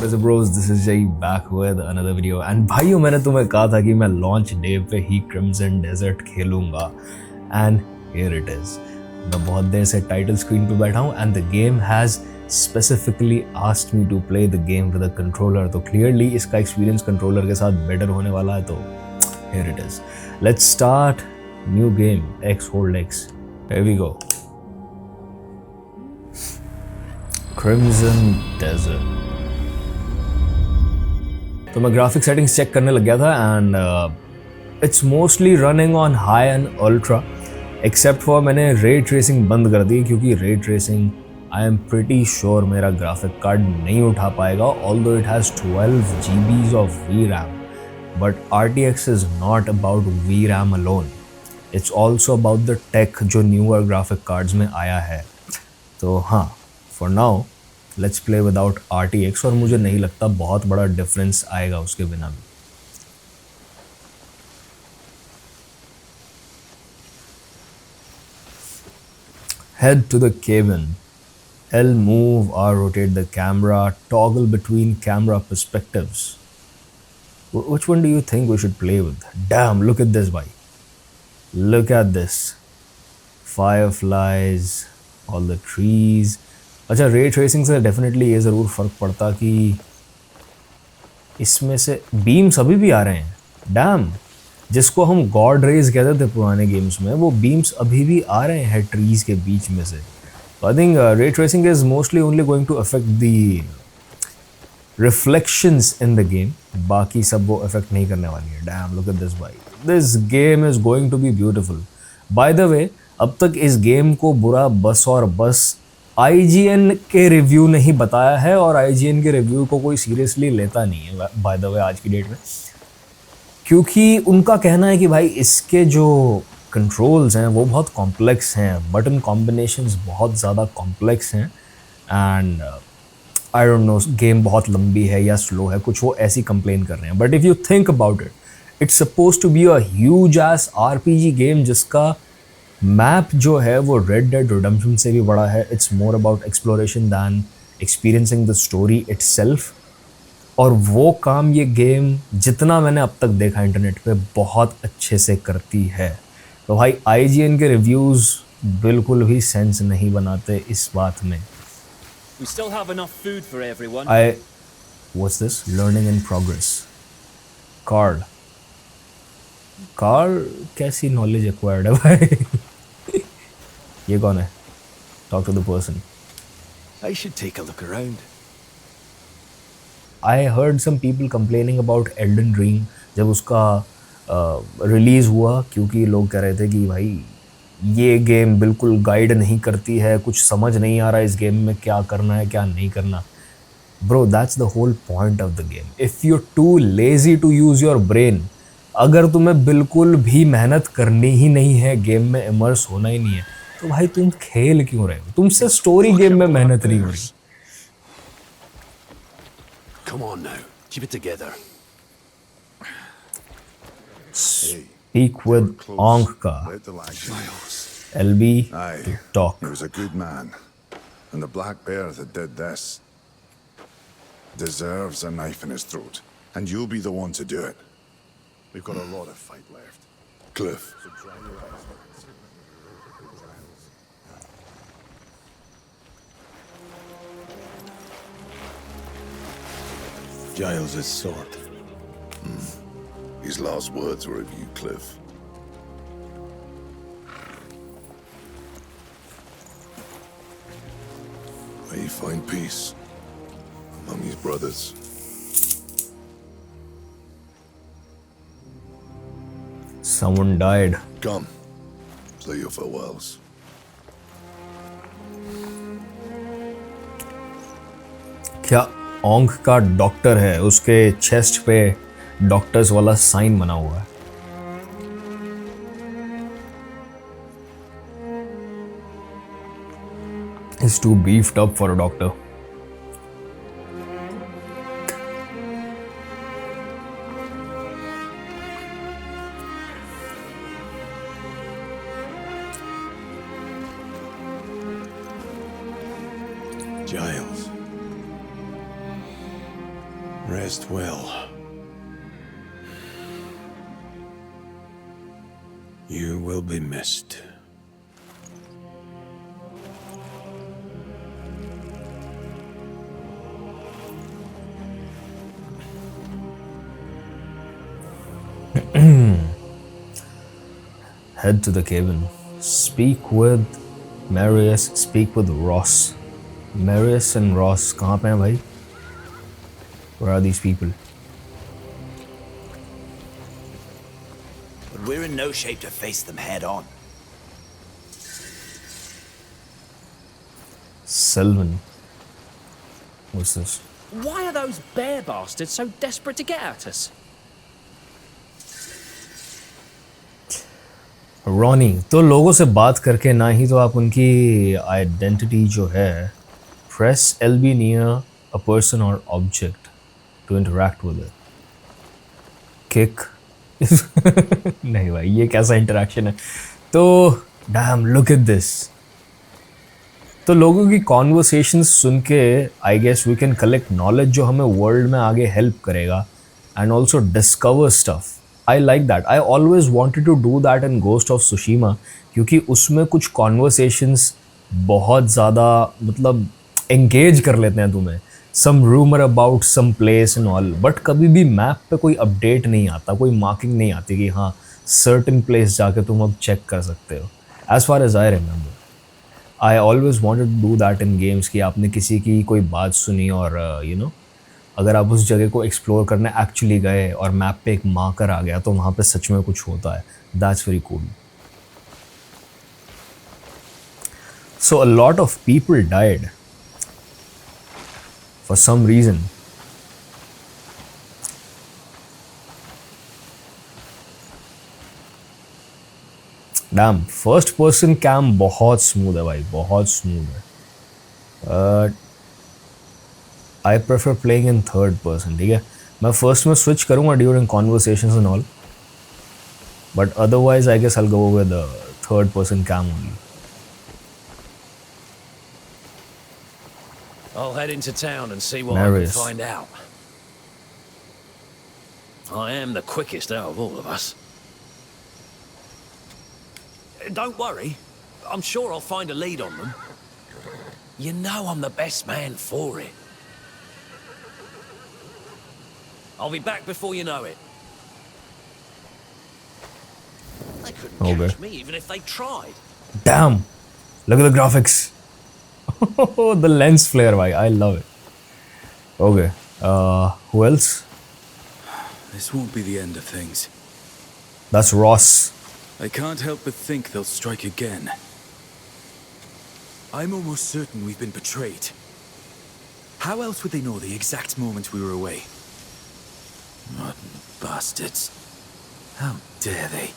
What's up bros, this is Jay back with another video and भाइयों मैंने तुम्हें कहा था कि मैं लॉन्च डे पे ही Crimson Desert खेलूंगा and here it is. मैं बहुत देर से टाइटल स्क्रीन पे बैठा हूँ and the game has specifically asked me to play the game with a controller. तो clearly इसका एक्सपीरियंस कंट्रोलर के साथ बेटर होने वाला है तो here it is. Let's start new game X hold X. Here we go. Crimson Desert. तो मैं ग्राफिक सेटिंग्स चेक करने लग गया था and it's mostly running on high and ultra except for मैंने रे ट्रेसिंग बंद कर दी क्योंकि ray tracing I am pretty sure मेरा ग्राफिक कार्ड नहीं उठा पाएगा although it has 12 GB of VRAM but RTX is not about VRAM alone it's also about the tech जो न्यूअर ग्राफिक कार्ड्स में आया है तो हाँ for now let's play without RTX और मुझे नहीं लगता बहुत बड़ा डिफरेंस आएगा उसके बिना भी Head to the cabin. L move or rotate the camera, toggle between camera perspectives. Which one do you think we should play with? Damn, look at this, bhai. Look at this. Fireflies, all the trees. अच्छा ray tracing से definitely ये ज़रूर फ़र्क पड़ता कि इसमें से beams अभी भी आ रहे हैं डैम जिसको हम गॉड रेज कहते थे पुराने गेम्स में वो बीम्स अभी भी आ रहे हैं ट्रीज़ के बीच में से I think ray tracing is mostly only going to affect the reflections in the game बाकी सब वो अफेक्ट नहीं करने वाली है डैम लुक एट दिस भाई this game is going to be beautiful by the way अब तक इस गेम को बुरा बस और बस IGN के रिव्यू ने ही बताया है और IGN के रिव्यू को कोई सीरियसली लेता नहीं है बाय द वे आज की डेट में क्योंकि उनका कहना है कि भाई इसके जो कंट्रोल्स हैं वो बहुत कॉम्प्लेक्स हैं बटन कॉम्बिनेशंस बहुत ज़्यादा कॉम्प्लेक्स हैं and I don't know game बहुत लंबी है या स्लो है कुछ वो ऐसी कंप्लेन कर रहे हैं but if you think about it it's suppose to be a huge ass RPG game जिसका मैप जो है वो रेड डेड रिडेम्पशन से भी बड़ा है it's more about exploration than experiencing the story itself और वो काम ये गेम जितना मैंने अब तक देखा इंटरनेट पे बहुत अच्छे से करती है तो भाई IGN के रिव्यूज़ बिल्कुल भी सेंस नहीं बनाते इस बात में What's this? Learning in progress. Carl कैसी नॉलेज एक्वायर्ड है भाई ये कौन है talk to the person I should take a look around. I heard some people complaining about Elden Ring जब उसका रिलीज़ हुआ क्योंकि लोग कह रहे थे कि भाई ये गेम बिल्कुल गाइड नहीं करती है कुछ समझ नहीं आ रहा है इस गेम में क्या करना है क्या नहीं करना Bro, that's the whole point of the game. If you're too lazy to use your brain अगर तुम्हें बिल्कुल भी मेहनत करनी ही नहीं है गेम में इमर्स होना ही नहीं है तो भाई तुम खेल क्यों रहे हो तुमसे स्टोरी गेम में मेहनत नहीं हो रही Come on now, keep it together. Speak with Ankh ka LB to talk He was a good man and the black bear that did this deserves a knife in his throat and you'll be the one to do it. We've got a lot of fight left. Cliff. Giles' sword. His last words were of you, Cliff. May he find peace among his brothers. Someone died. Come, say your farewells. क्या ओंख का doctor है उसके chest पे doctors वाला sign बना हुआ है He's too beefed up for a doctor. Giles. Rest well. You will be missed. Head to the cabin. Speak with Marius. Speak with Ross. Marius and Ross कहाँ पे हैं भाई? Where are these people? But we're in no shape to face them head on. Selwyn. What's this? Why are those bear bastards so desperate to get at us? Ronnie, तो लोगों से बात करके ना ही तो आप उनकी आइडेंटिटी जो है, press LB near a person और object to interact with it. Kick. नहीं भाई, ये कैसा इंटरेक्शन है? तो डैम, लुक एट दिस. तो लोगों की कॉन्वर्सेशंस सुन के I guess we can collect knowledge जो हमें वर्ल्ड में आगे हेल्प करेगा and also discover stuff. I like that. I always wanted to do that in Ghost of Tsushima, क्योंकि उसमें कुछ कॉन्वर्सेशंस बहुत ज़्यादा मतलब एंगेज कर लेते हैं तुम्हें. Some rumour about some place and all, but कभी भी मैप पे कोई अपडेट नहीं आता, कोई मार्किंग नहीं आती कि हाँ सर्टन प्लेस जाके तुम अब चेक कर सकते हो. As far as I remember, I always wanted to do that in games कि आपने किसी की कोई बात सुनी और यू नो अगर आप उस जगह को एक्सप्लोर करने एक्चुअली गए और मैप पे एक मार्कर आ गया तो वहाँ पे सच में कुछ होता है. That's very cool. So a lot of people died for some reason. Damn, first person cam बहुत स्मूथ है भाई, बहुत स्मूथ है. I prefer playing in third person. ठीक है, मैं फर्स्ट में स्विच करूँगा during conversations and all, but otherwise I guess I will go with third person cam only. I'll head into town and see what Marius. I can find out. I am the quickest out of all of us. Don't worry. I'm sure I'll find a lead on them. You know I'm the best man for it. I'll be back before you know it. They couldn't Okay. catch me even if they tried. Damn, look at the graphics. The lens flare, bhai, I love it. Okay, who else? This won't be the end of things. That's Ross. I can't help but think they'll strike again. I'm almost certain we've been betrayed. How else would they know the exact moment we were away? Rotten bastards. How dare they?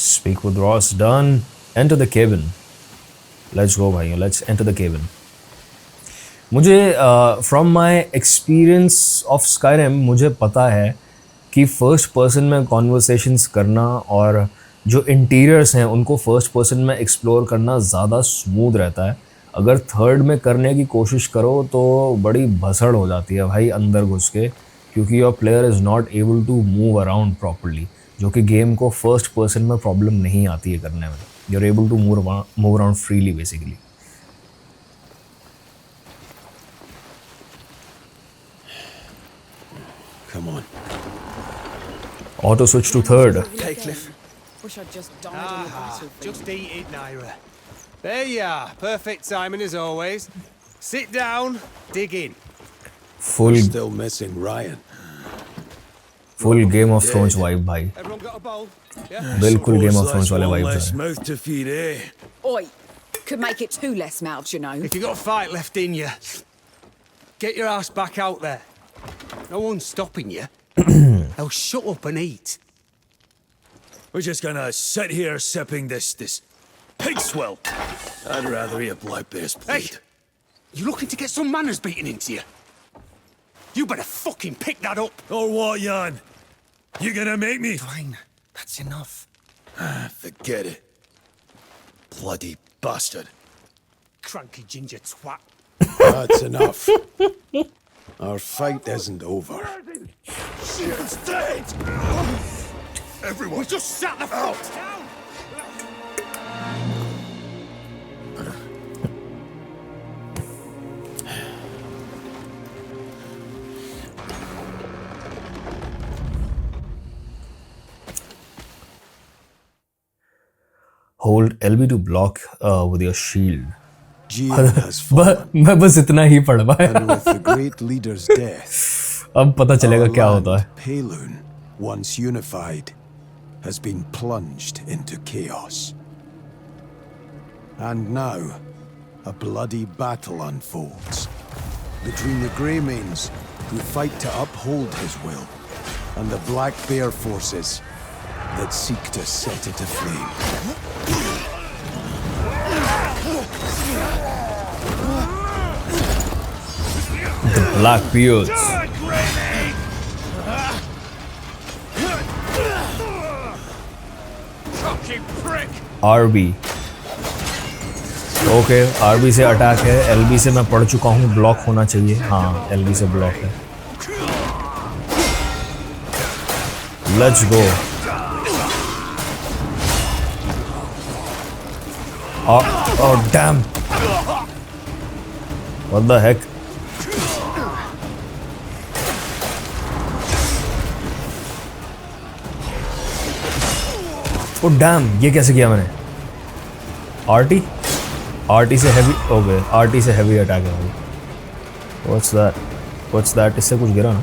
Speak with Ross. Done. Enter the cabin. Let's go भाई, let's enter the cabin. मुझे from my experience of Skyrim मुझे पता है कि first person में conversations करना और जो इंटीरियर्स हैं उनको फर्स्ट पर्सन में एक्सप्लोर करना ज़्यादा स्मूथ रहता है. अगर थर्ड में करने की कोशिश करो तो बड़ी भसड़ हो जाती है भाई अंदर घुस के, क्योंकि your player is not able to move around properly, जो कि गेम को फर्स्ट पर्सन में प्रॉब्लम नहीं आती है करने में. You're able to move around freely basically. Come on. Auto switch to third. Okay, Cliff. Wish I'd just died on the battlefield. Just eat it, Naira. There you are. Perfect timing as always. Sit down, dig in. Full Still missing Ryan. Game of Thrones vibe भाई. Everyone got a bowl? Yeah? बिल्कुल Game of Suppose Thrones वाले that's one vibes less हैं. mouth to feed, eh? Oi, could make it two less mouths, you know. If you got a fight left in you, get your ass back out there. No one's stopping you. Now shut up and eat. We're just gonna sit here sipping this pig swill. I'd rather eat a blood bear's Hey, bleed. you looking to get some manners beaten into you? You better fucking pick that up. Or what, Jan? You gonna make me? Fine, that's enough. Forget it. Bloody bastard. Cranky ginger twat. That's enough. Our fight isn't over. Shit's dead! Everyone, Just shut the fuck down! Hold LB to block with your shield. Gian has fallen, मैं बस इतना ही पढ़ पाया. and with the great leader's death, अब पता चलेगा क्या our होता है. land, Pelun, once unified, has been plunged into chaos. And now, a bloody battle unfolds between the Greymanes, who fight to uphold his will, and the Black Bear forces that seek to set it aflame. The Blackbeards. RB. Okay, RB से attack है. LB से मैं पढ़ चुका हूँ, block होना चाहिए. हाँ, LB से ब्लॉक है. Let's go. Oh damn. What the heck? Oh damn, ये कैसे किया मैंने? RT से heavy, okay, RT से heavy attack है भाई. What's that? इससे कुछ गिरा ना?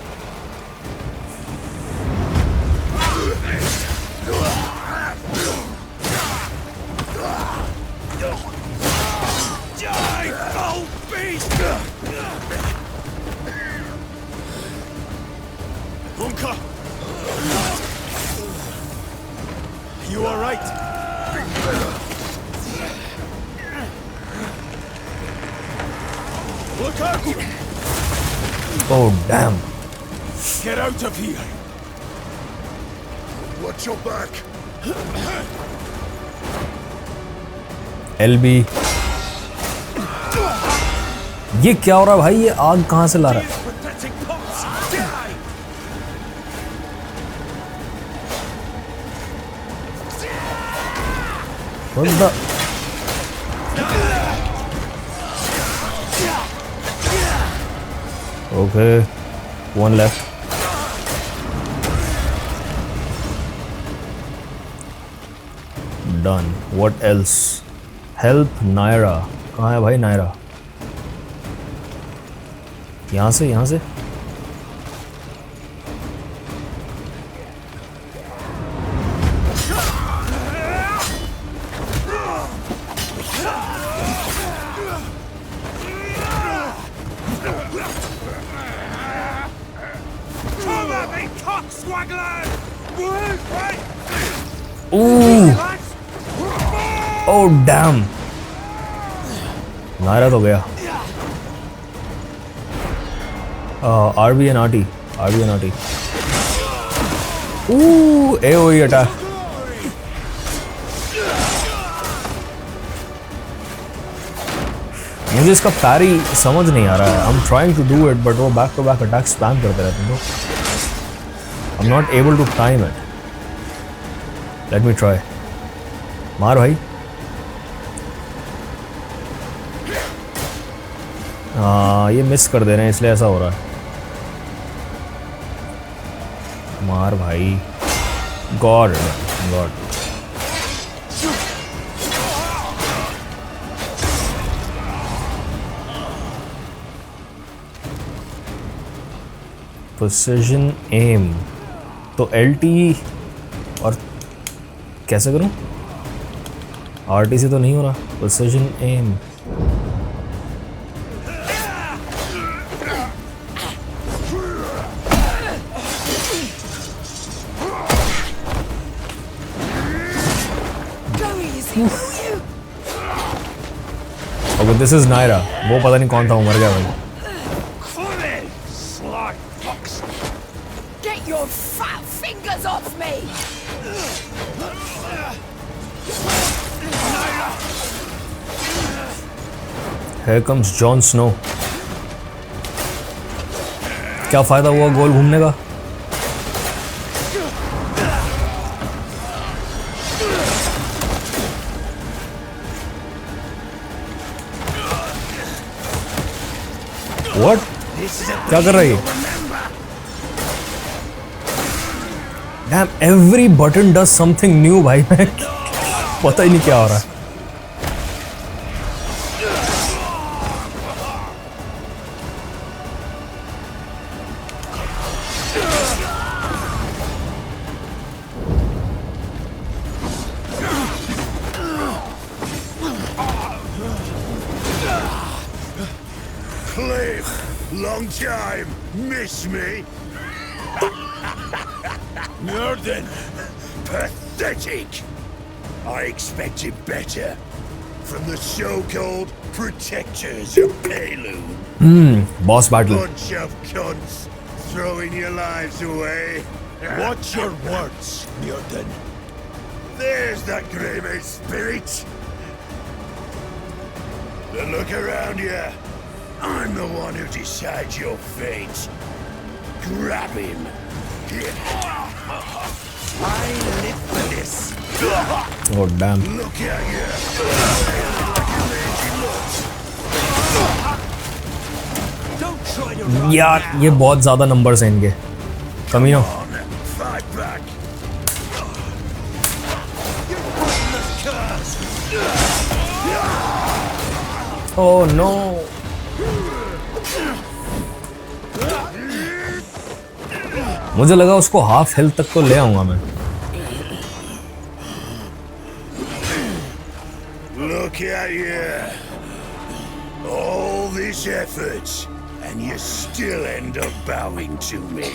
Unka! You alright? Look out! Oh damn. Get out of here! Watch your back. LB. ये क्या हो रहा है भाई? ये आग कहाँ से ला रहा है? Protecting pops! Die! What the? Okay, one left. Done. What else? Help Naira. कहाँ है भाई Naira? यहाँ से? Come at me, cockswagglers! Ooh! Oh damn! Naira तो गया. RB and RT. Ooh! AOE attack. मुझे इसका पैरी समझ नहीं आ रहा है. I'm trying to do it, but वो back to back attack spam करते रहते हैं. I'm not able to time it. Let me try. मार भाई. हाँ, ये मिस कर दे रहे हैं इसलिए ऐसा हो रहा है. मार भाई. गॉड. Precision aim. तो LT और कैसे करूं? RT से तो नहीं हो रहा. Precision aim. Okay, this is नायरा. वो पता नहीं कौन था, वो मर गया भाई. Get your fat fingers off me! Here comes Jon Snow. क्या फायदा हुआ गोल घूमने का? What? क्या कर रही है? Damn, every button does something new भाई. मैं पता ही नहीं क्या हो रहा है. Cliff, long time. Miss me? Murden, pathetic. I expected better from the so-called protectors of Pelu. Boss battle. Bunch of cunts throwing your lives away. Watch your words, Murden. There's that Greymane spirit. But look around you. I'm the one who decides your fate. Grab him. I live for this. Oh damn. Look at you. Don't try to run. यार ये बहुत ज़्यादा numbers हैं इनके. कमीनो. On, fight back. Oh no. मुझे लगा उसको half health तक तो ले आऊंगा मैं. Look at you. All this effort, and you still end up bowing to me.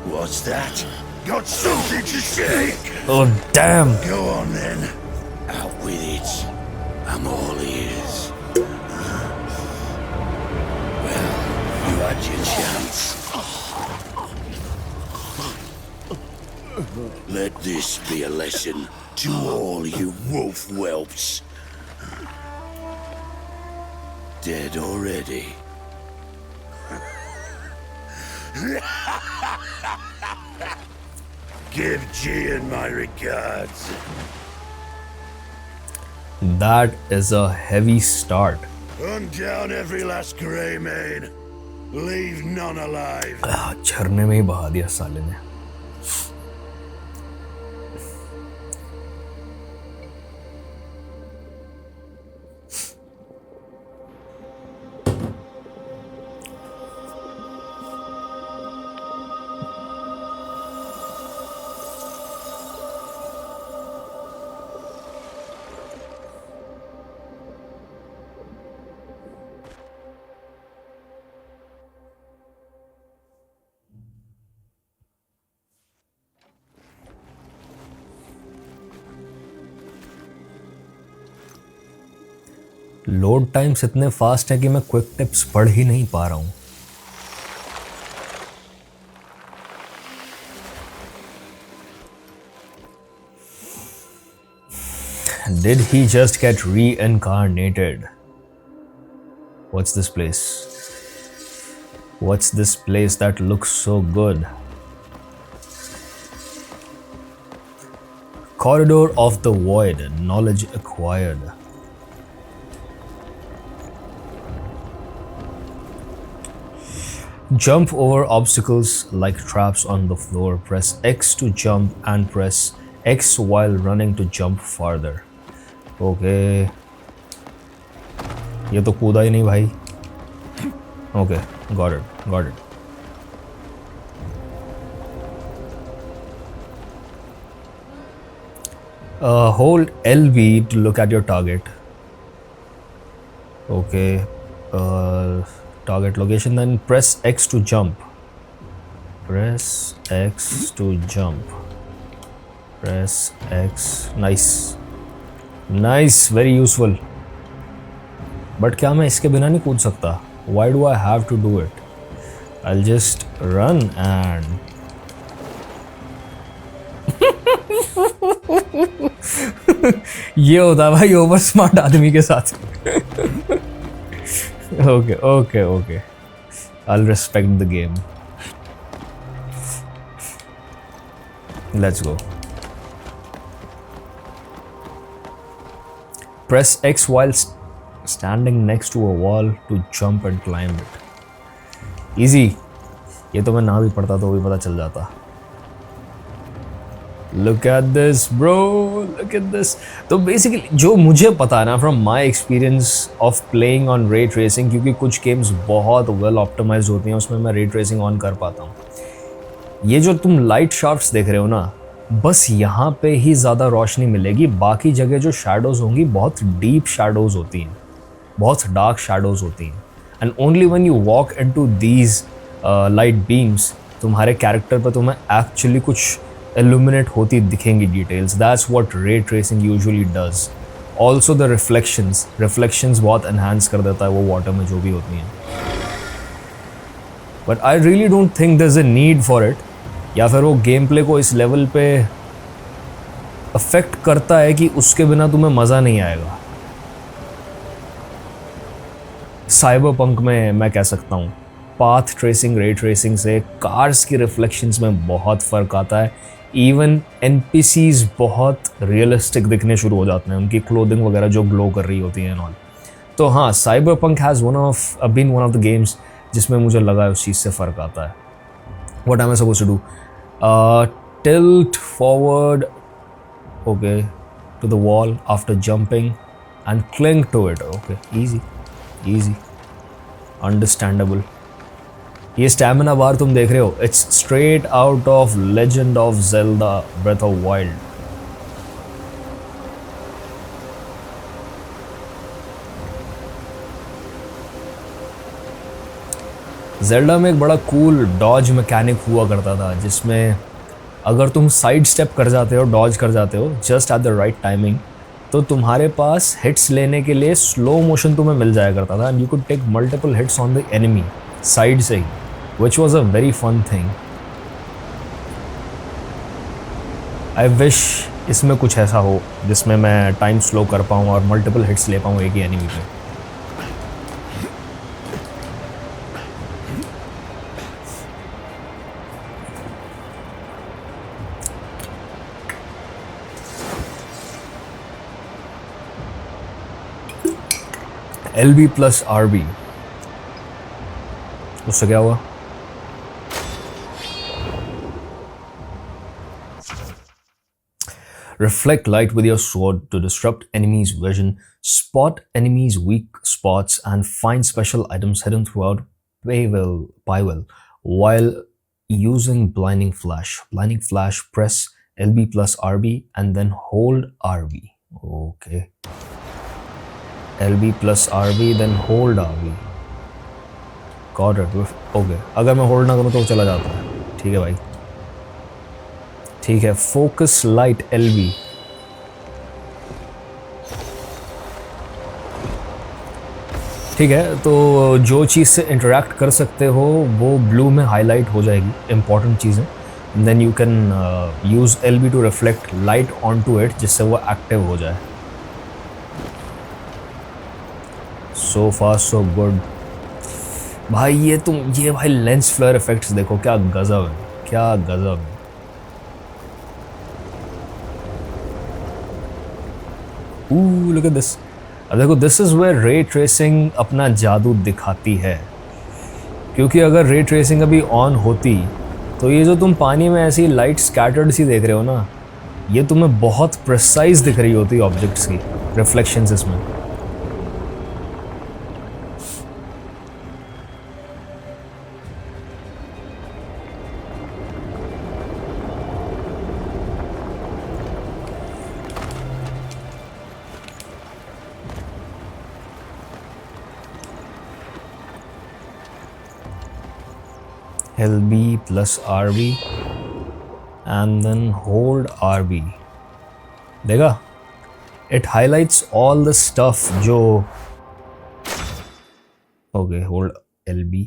What's that? Got something to say? Oh damn. Go on then. Out with it. I'm all ears. Well, you had your chance. Let this be a lesson to all you wolf whelps. Dead already. Give Gian my regards. That is a heavy start. Hunt down every last Greymane. Leave none alive. झरने में ही बहा दिया साले ने. Load times इतने fast है कि मैं क्विक टिप्स पढ़ ही नहीं पा रहा हूँ. Did he just get reincarnated? What's this place? What's this place that looks so good? Corridor of the Void, knowledge acquired. Jump over obstacles like traps on the floor. Press X to jump and press X while running to jump farther. Okay. ये तो कूदा ही नहीं भाई. Okay, got it. Hold LB to look at your target. Okay. Target location, then press X to jump. Press X to jump. Press X. Nice, very useful. But क्या मैं इसके बिना नहीं कूद सकता? Why do I have to do it? I'll just run and ये होता है भाई ओवर स्मार्ट आदमी के साथ. Okay. I'll respect the game. Let's go. Press X while standing next to a wall to jump and climb it. Easy. ये तो मैं ना भी पढ़ता तो भी पता चल जाता. Look at this, bro. Look at this. तो बेसिकली जो मुझे पता है ना from my experience of playing on ray tracing, क्योंकि कुछ गेम्स बहुत वेल ऑप्टिमाइज होती हैं, उसमें मैं रे ट्रेसिंग ऑन कर पाता हूँ. ये जो तुम लाइट शाफ्ट्स देख रहे हो ना, बस यहाँ पे ही ज़्यादा रोशनी मिलेगी. बाकी जगह जो शैडोज़ होंगी बहुत डीप शैडोज़ होती हैं, बहुत डार्क शैडोज़ होती हैं. And only when you walk into these light beams, तुम्हारे कैरेक्टर पर तुम्हें एक्चुअली कुछ illuminate होती दिखेंगी details. That's what ray tracing usually does. Also the reflections बहुत एनहांस कर देता है वो वाटर में जो भी होती हैं. But I really don't think there is a need for it, या फिर वो गेम प्ले को इस लेवल पे अफेक्ट करता है कि उसके बिना तुम्हें मज़ा नहीं आएगा. साइबरपंक में मैं कह सकता हूँ पाथ ट्रेसिंग रे ट्रेसिंग से कार्स की रिफ्लेक्शंस में बहुत फ़र्क आता है. इवन NPCs बहुत रियलिस्टिक दिखने शुरू हो जाते हैं, उनकी क्लोथिंग वगैरह जो ग्लो कर रही होती हैं ऑल. तो हाँ, Cyberpunk has been one of the games जिसमें मुझे लगा है उस चीज़ से फ़र्क आता है. What am I supposed to do? Tilt forward, okay, to the wall after jumping and cling to it. Okay, easy, understandable. ये स्टैमिना बार तुम देख रहे हो, it's straight out of Legend of Zelda breath of Wild. Zelda में एक बड़ा cool Dodge mechanic हुआ करता था, जिसमें अगर तुम साइड स्टेप कर जाते हो, डॉज कर जाते हो just at the right timing, तो तुम्हारे पास हिट्स लेने के लिए स्लो मोशन तुम्हें मिल जाया करता था. And you could take multiple hits on the enemy side से ही, which was a very fun thing. I wish इसमें कुछ ऐसा हो जिसमें मैं टाइम स्लो कर पाऊँ और मल्टीपल हिट्स ले पाऊँ एक ही एनिमी पे. LB plus RB, उससे क्या हुआ? Reflect light with your sword to disrupt enemies' vision, spot enemies' weak spots, and find special items hidden throughout Pywell while using Blinding Flash. Blinding Flash, press LB plus RB and then hold RB. Okay. LB plus RB, then hold RB. Got it. Okay. अगर मैं hold ना करूँ तो चला जाता है. ठीक है भाई. ठीक है. Focus light LB. ठीक है, तो जो चीज़ से इंटरेक्ट कर सकते हो वो ब्लू में हाईलाइट हो जाएगी, इंपॉर्टेंट चीज़ें. Then you can use LB to reflect light on to it, जिससे वो एक्टिव हो जाए. सो फार सो गुड भाई. ये भाई लेंस फ्लेयर इफेक्ट्स देखो, क्या गजब है, क्या गजब है. Look at this. अब देखो, this is where ray tracing अपना जादू दिखाती है, क्योंकि अगर रे ट्रेसिंग अभी ऑन होती तो ये जो तुम पानी में ऐसी लाइट स्कैटर्ड सी देख रहे हो ना, ये तुम्हें बहुत प्रिसाइज दिख रही होती ऑब्जेक्ट्स की रिफ्लेक्शंस इसमें. LB plus RB and then hold RB. देखा? It highlights all the stuff जो. Okay, hold LB.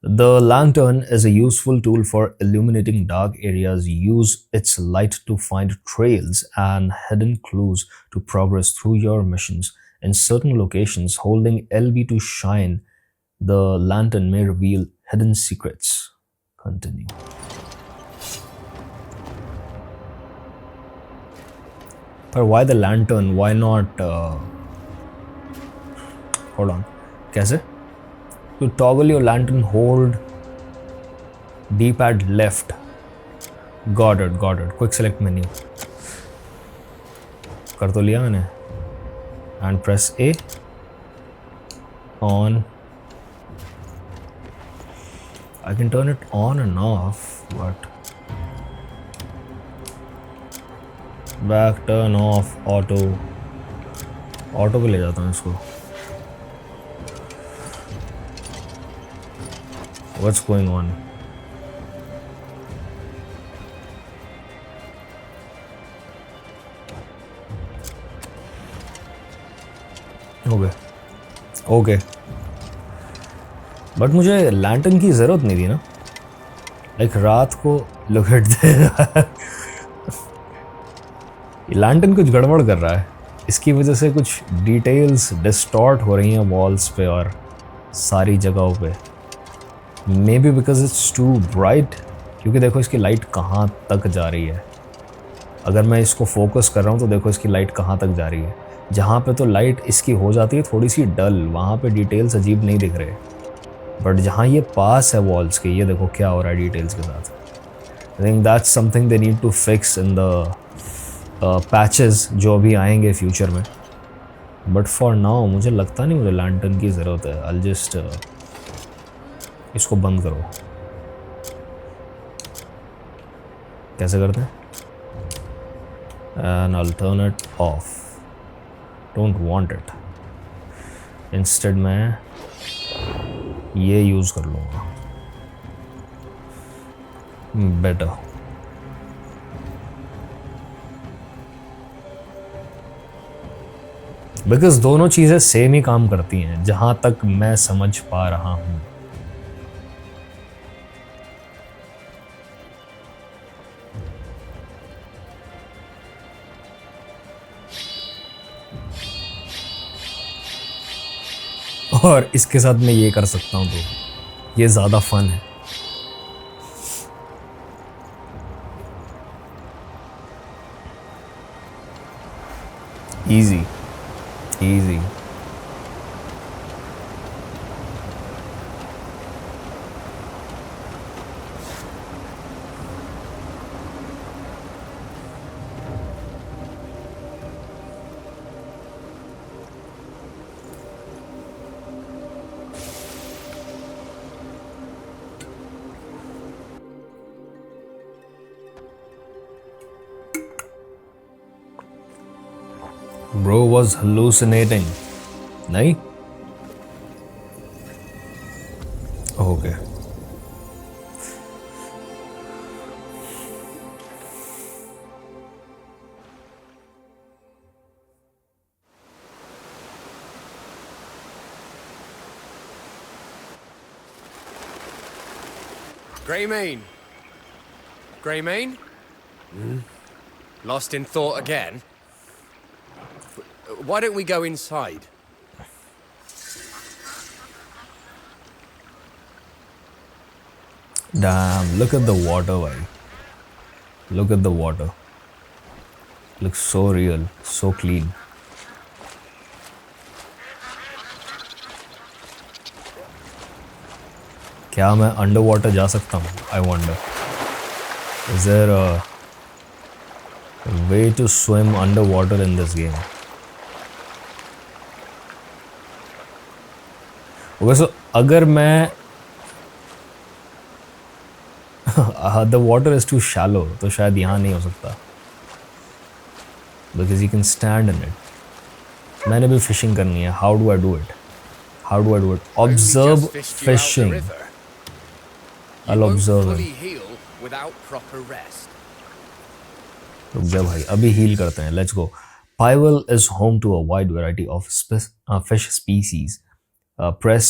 The lantern is a useful tool for illuminating dark areas. Use its light to find trails and hidden clues to progress through your missions. In certain locations, holding LB to shine The lantern may reveal hidden secrets. Continue. But why the lantern? Why not? Hold on. कैसे? To toggle your lantern, hold D-pad left. Got it. Quick select menu. कर तो लिया मैंने. And press A. On. I can turn it on and off, but back, turn off, auto पे ले जाता हूँ इसको. What's going on? Okay. But मुझे लैंटर्न की ज़रूरत नहीं थी ना. लाइक रात को लुक एट लैंटर्न कुछ गड़बड़ कर रहा है. इसकी वजह से कुछ डिटेल्स डिस्टॉर्ट हो रही हैं वॉल्स पे और सारी जगहों पे. Maybe because it's too bright. क्योंकि देखो इसकी लाइट कहाँ तक जा रही है. अगर मैं इसको फोकस कर रहा हूँ तो देखो इसकी लाइट कहाँ तक जा रही है. जहाँ पे तो लाइट इसकी हो जाती है थोड़ी सी डल, वहाँ पे डिटेल्स अजीब नहीं दिख रहे. बट जहाँ ये पास है वॉल्स के, ये देखो क्या हो रहा है डिटेल्स के साथ. I think that's something they need to fix in the patches जो अभी आएंगे फ्यूचर में. बट फॉर नाउ मुझे लगता नहीं मुझे लैंटर्न की ज़रूरत है. आई जस्ट इसको बंद करो. कैसे करते हैं? And I'll turn it off. Don't want it. Instead मैं ये यूज़ कर लूँगा. बेटर. बिकॉज दोनों चीज़ें सेम ही काम करती हैं जहाँ तक मैं समझ पा रहा हूँ. और इसके साथ मैं ये कर सकता हूँ तो ये ज़्यादा फन है. इजी. Bro was hallucinating. नहीं? Okay. Greymane? Greymane? Lost in thought again? Why don't we go inside? Damn, look at the water, bhai. Look at the water. Looks so real, so clean. क्या मैं under water जा सकता हूँ? I wonder. Is there a way to swim underwater in this game? वैसे अगर मैं the water is too shallow तो शायद यहाँ नहीं हो सकता because you can stand in it. मैंने भी फिशिंग करनी है. How do I do it? Observe fishing. I'll observe him. रुक जा भाई, अभी हील करते हैं. Let's go. Pywell is home to a wide variety of fish species. Press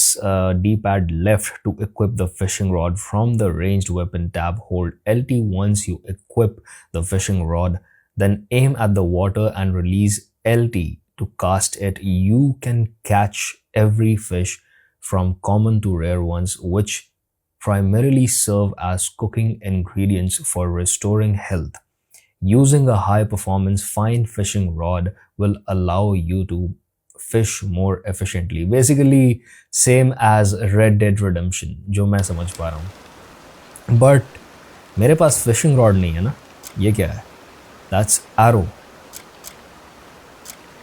D-pad left to equip the fishing rod from the ranged weapon tab. Hold LT once you equip the fishing rod. Then aim at the water and release LT to cast it. You can catch every fish from common to rare ones, which primarily serve as cooking ingredients for restoring health. Using a high performance fine fishing rod will allow you to fish more efficiently. Basically same as Red Dead Redemption, जो मैं समझ पा रहा हूँ. But मेरे पास fishing rod नहीं है ना. ये क्या है? That's arrow.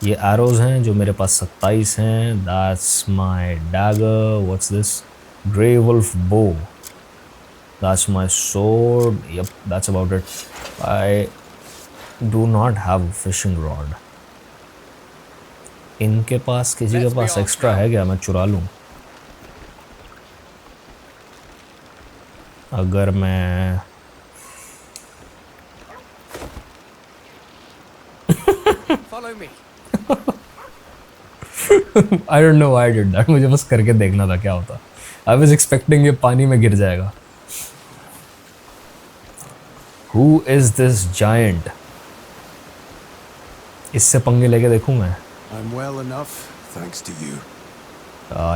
ये arrows हैं जो मेरे पास 27 हैं. That's my dagger. What's this? Grey Wolf bow. That's my sword. Yep, that's about it. I do not have a fishing rod. इनके पास किसी के पास एक्स्ट्रा है क्या? मैं चुरा लूँ. अगर मैं Follow me. I don't know why I did that. मुझे बस करके देखना था क्या होता. I was expecting ये पानी में गिर जाएगा. Who is this giant? इससे पंगे लेके देखूं मैं. I'm well enough, thanks to you.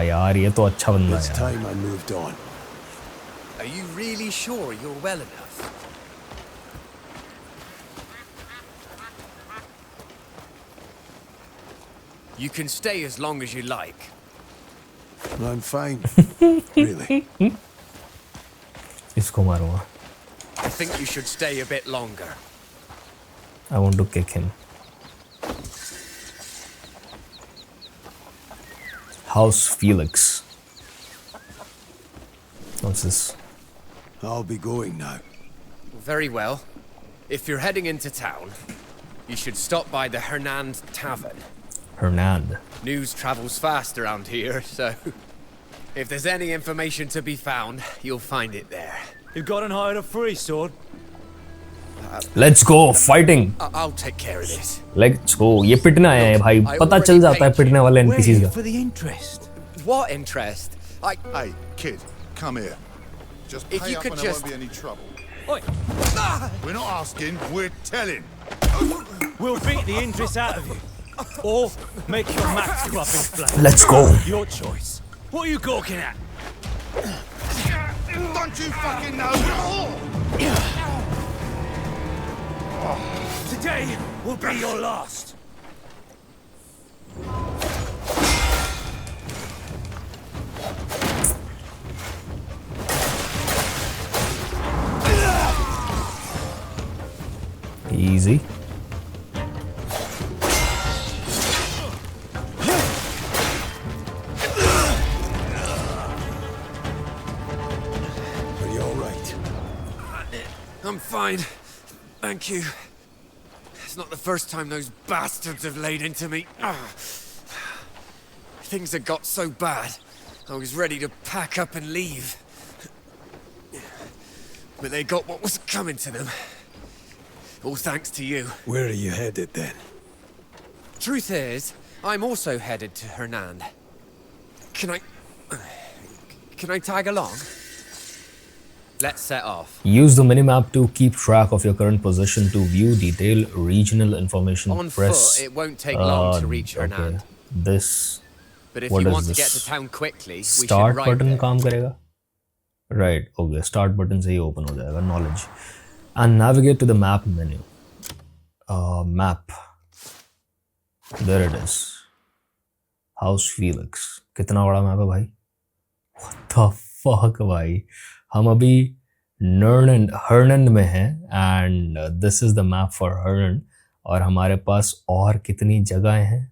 यार ये तो अच्छा बंदा It's है यार. time I moved on. Are you really sure you're well enough? You can stay as long as you like. I'm fine. Really. इसको मारूंगा. I think you should stay a bit longer. I want to kick him. House Felix. What's this? I'll be going now. Very well. If you're heading into town, you should stop by the Hernand Tavern. Hernand. News travels fast around here, so if there's any information to be found, you'll find it there. You've got and hired a free sword. Let's go fighting. I'll take care of this. Let's go. ये पिटना है भाई. पता चल जाता है पिटने वाले NPCs का. For the interest. What interest? Hey, kid, come here. Just If pay you up could and there just- won't be any trouble. Oi, We're not asking, we're telling. we'll beat the interest out of you. Or make your max go up in flames. Let's go. Your choice. What are you gawking at? Don't you fucking know? Today will be your last. Easy. Are you all right? I'm fine. Thank you. It's not the first time those bastards have laid into me. Things had got so bad, I was ready to pack up and leave. But they got what was coming to them. All thanks to you. Where are you headed then? Truth is, I'm also headed to Hernand. Can I tag along? Let's set off. Use the minimap to keep track of your current position to view detailed regional information. On Press. foot, it won't take long to reach Hernand. Okay. This. But if What you is want to get this? to town quickly, we should Start ride button there. काम करेगा. Right. Okay. Start button से ही open हो जाएगा. Knowledge. And navigate to the map menu. Map. There it is. House Felix. कितना बड़ा map है भाई? What the fuck भाई? हम अभी हर्नन में हैं and this is the map for Hernand. और हमारे पास और कितनी जगहें हैं?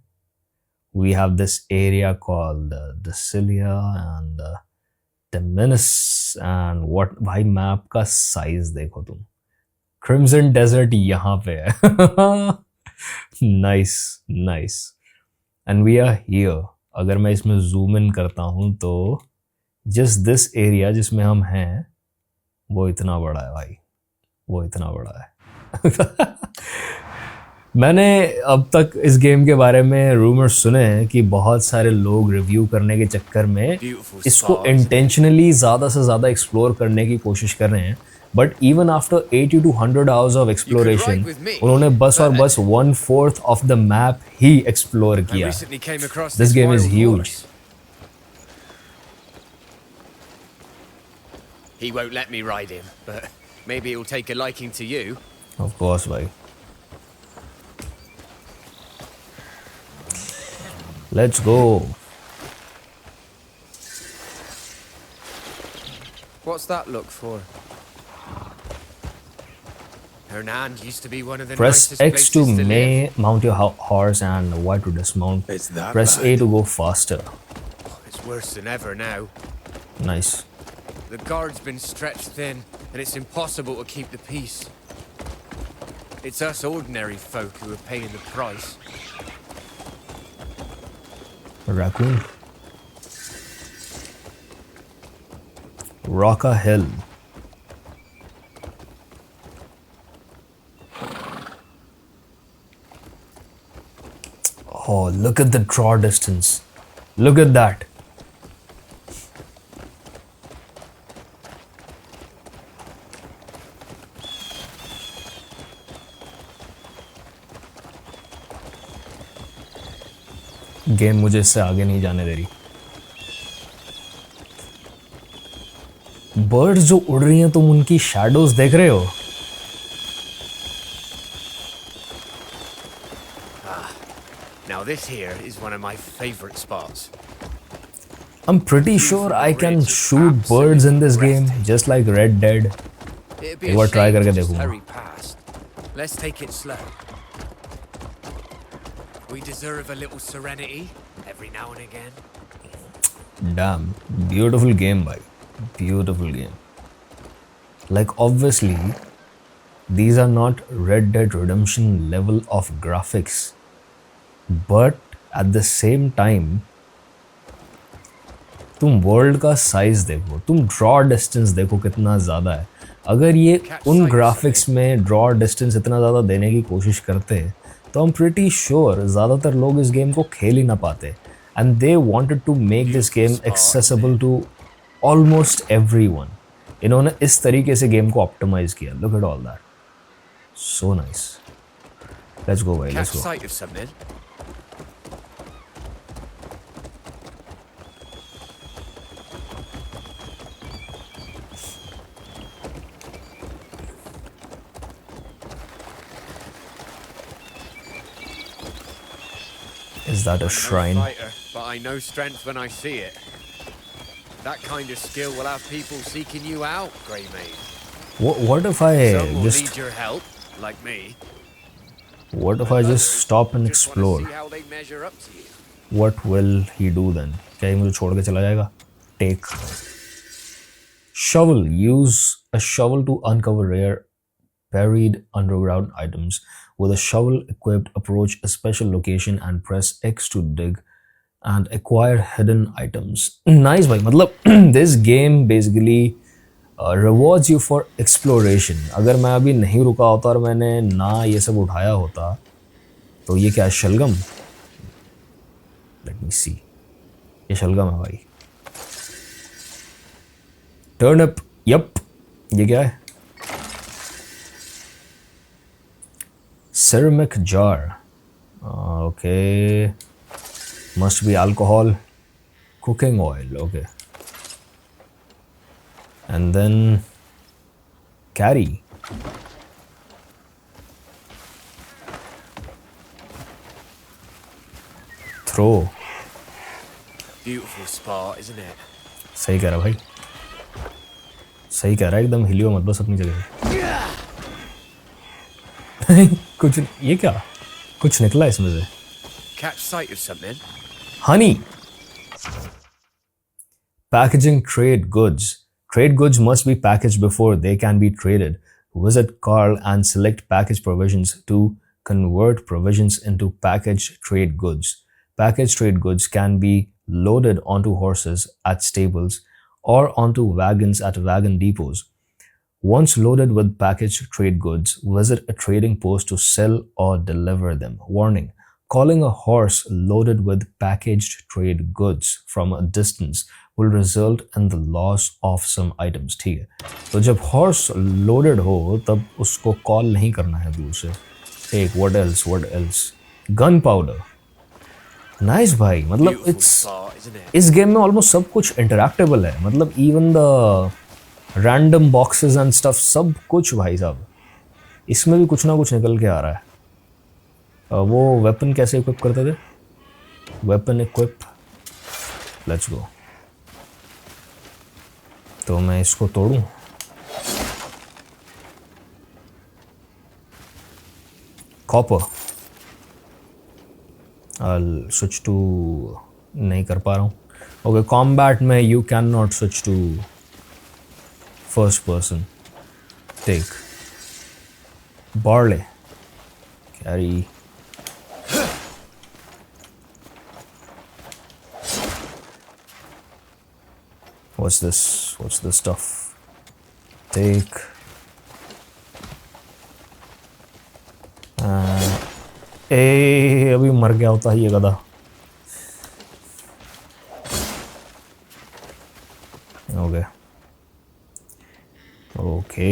We have this area called Decilia and Temenis and what भाई मैप का साइज देखो तुम. Crimson Desert यहाँ पे है. Nice. And we are here. अगर मैं इसमें zoom in करता हूँ तो just this area जिसमें हम हैं वो इतना बड़ा है भाई. वो इतना बड़ा है. मैंने अब तक इस गेम के बारे में रूमर्स सुने हैं कि बहुत सारे लोग रिव्यू करने के चक्कर में Beautiful इसको stars. इंटेंशनली ज़्यादा से ज़्यादा एक्सप्लोर करने की कोशिश कर रहे हैं. But even after 80 to 100 hours of exploration with me, उन्होंने बस और बस 1/4 of the map he explore I किया. recently came across This game is wild huge. horse. He won't let me ride him, but maybe he'll take a liking to you. Of course, bhai. Let's go. What's that look for? Hernand used to be one of the Press nicest X to places to live. mount your horse and Y to dismount. It's that Press bad. A to go faster. It's worse than ever now. Nice. The guard's been stretched thin, and it's impossible to keep the peace. It's us ordinary folk who are paying the price. Raccoon. Rocka Hill. Oh, look at the draw distance. Look at that. Game मुझे इससे आगे नहीं जाने दे रही. Birds जो उड़ रही हैं तुम उनकी शैडोज देख रहे हो? Now this here is one of my favorite spots. I'm pretty sure I can shoot birds in this game just like Red Dead. It'd be एक a बार try shame करके to just देखूंगा. hurry past. Let's take it slow. We deserve a little serenity every now and again. Damn, beautiful game, bhai. Beautiful game. Like obviously, these are not Red Dead Redemption level of graphics, but at the same time, तुम world का size देखो, तुम draw distance देखो कितना ज़्यादा है. अगर ये उन ग्राफिक्स में ड्रॉ डिस्टेंस इतना ज़्यादा देने की कोशिश करते तो I'm pretty sure ज़्यादातर लोग इस गेम को खेल ही ना पाते. And they wanted to make this game accessible to almost everyone. इन्होंने इस तरीके से गेम को ऑप्टिमाइज किया. Look at all that. So nice. Let's go, भाई. Let's Catch go. sight of something. Is that a shrine? I'm no fighter, but I know strength when I see it. That kind of skill will have people seeking you out, Greymane. What if I Some will just need your help, like me. what if I just stop and Just want explore? to see how they measure up to you. What will he do then? क्या ये मुझे छोड़ के चला जाएगा? Take. Shovel. Use a shovel to uncover rare buried underground items. With a shovel equipped, approach a special location and press X to dig and acquire hidden items. Nice, bhai. मतलब this game basically rewards you for exploration. अगर मैं अभी नहीं रुका होता और मैंने ना ये सब उठाया होता तो ये क्या है? शलगम? Let me see. ये शलगम है भाई. Turnip. Yup. ये क्या है? Ceramic jar. Okay. Must be alcohol. Cooking oil. Okay. And then carry. Throw. Beautiful spot, isn't it? सही कह रहा भाई. सही कह रहा है एकदम. हिलियो मत बस अपनी जगह. कुछ ये क्या? कुछ निकला इसमें से. Catch sight of something. Honey. Packaging trade goods. Trade goods must be packaged before they can be traded. Visit Carl and select package provisions to convert provisions into packaged trade goods. Packaged trade goods can be loaded onto horses at stables or onto wagons at wagon depots. Once loaded with packaged trade goods, visit a trading post to sell or deliver them. Warning: calling a horse loaded with packaged trade goods from a distance will result in the loss of some items. ठीक है. तो जब horse loaded हो तब उसको call नहीं करना है दूर से. Take what else? What else? Gunpowder. Nice भाई. मतलब Beautiful it's spot, isn't it? इस गेम में ऑलमोस्ट सब कुछ इंटरैक्टेबल है. मतलब even the random boxes and stuff, सब कुछ भाई साहब। इसमें भी कुछ ना कुछ निकल के आ रहा है। वो वेपन कैसे इक्विप करते थे? Weapon equip, let's go. तो मैं इसको तोड़ूं? कॉपर, I'll switch to, नहीं कर पा रहा हूँ। ओके, कॉम्बैट में you can not switch to first person. Take barley, carry, what's this stuff? Take अभी मर गया होता है ये गधा। Okay okay,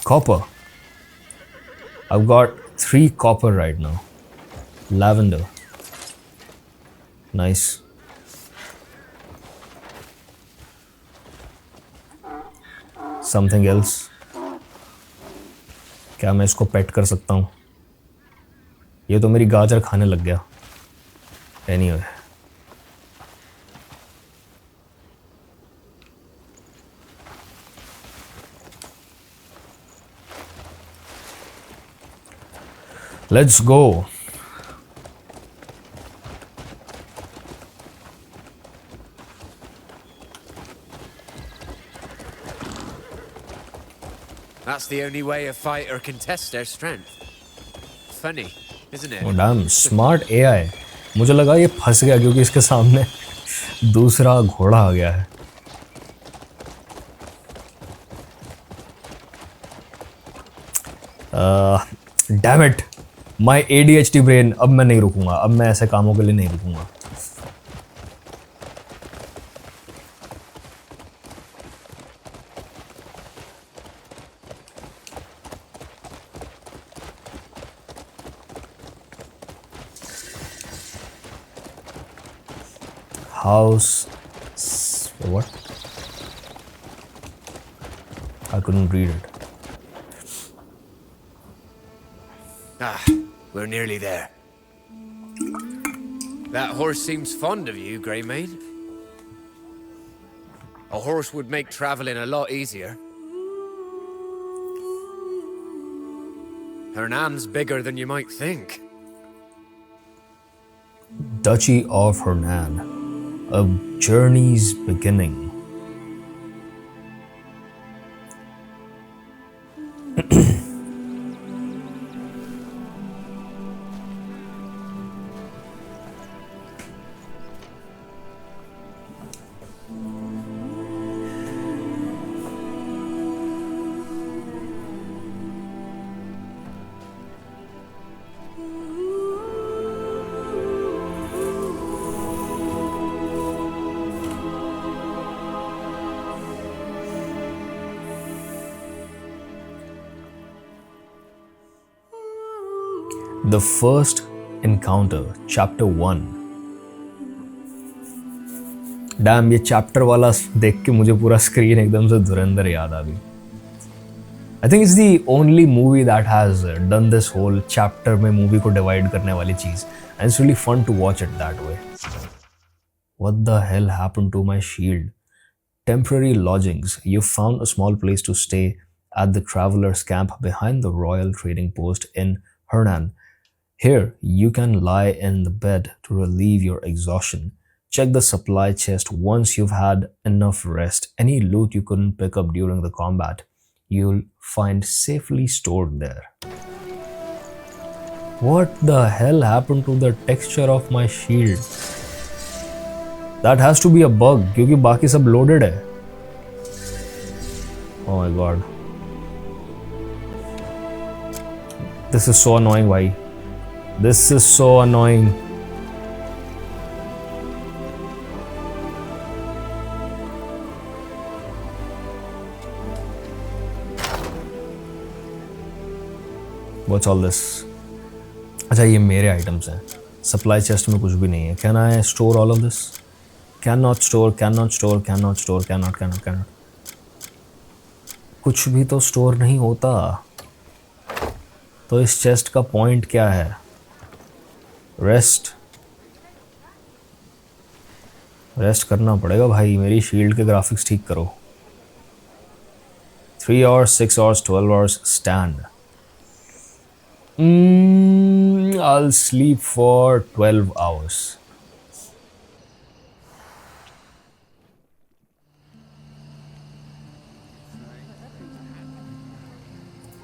copper. I've got 3 copper right now. Lavender, nice. Something else? क्या मैं इसको पेट कर सकता हूँ? ये तो मेरी गाजर खाने लग गया। Anyway, let's go. That's the only way a fighter can test their strength. Funny, isn't it? Oh damn, smart AI. मुझे लगा ये फंस गया क्योंकि इसके सामने दूसरा घोड़ा आ गया है। Damn it, my ADHD brain। अब मैं नहीं रुकूंगा, अब मैं ऐसे कामों के लिए नहीं रुकूंगा। House, what? I couldn't read it. Ah, we're nearly there. That horse seems fond of you, Greymane. A horse would make traveling a lot easier. Hernan's bigger than you might think. Duchy of Hernan, a journey's beginning. The First Encounter, Chapter 1. Dam, ये chapter वाला देख के मुझे पूरा screen एकदम से धुरंधर याद आ गई। I think it's the only movie that has done this whole chapter में मूवी को डिवाइड करने वाली चीज, and it's really fun to watch it that way. What the hell happened to my shield? Temporary lodgings. You found a small place to stay at the travelers' camp behind the royal trading post in Hernan. Here, you can lie in the bed to relieve your exhaustion. Check the supply chest once you've had enough rest. Any loot you couldn't pick up during the combat, you'll find safely stored there. What the hell happened to the texture of my shield? That has to be a bug, क्योंकि बाकी सब loaded है. Oh my god. This is so annoying, भाई. This is so annoying. What's all this? अच्छा, ये मेरे items हैं. Supply chest में कुछ भी नहीं है. Can I store all of this? Can not store, can not store, can not store, can not. कुछ भी तो स्टोर नहीं होता. तो इस चेस्ट का पॉइंट क्या है? रेस्ट करना पड़ेगा भाई. मेरी शील्ड के ग्राफिक्स ठीक करो. 3 hours, 6 hours, 12 hours stand. I'll sleep for 12 hours.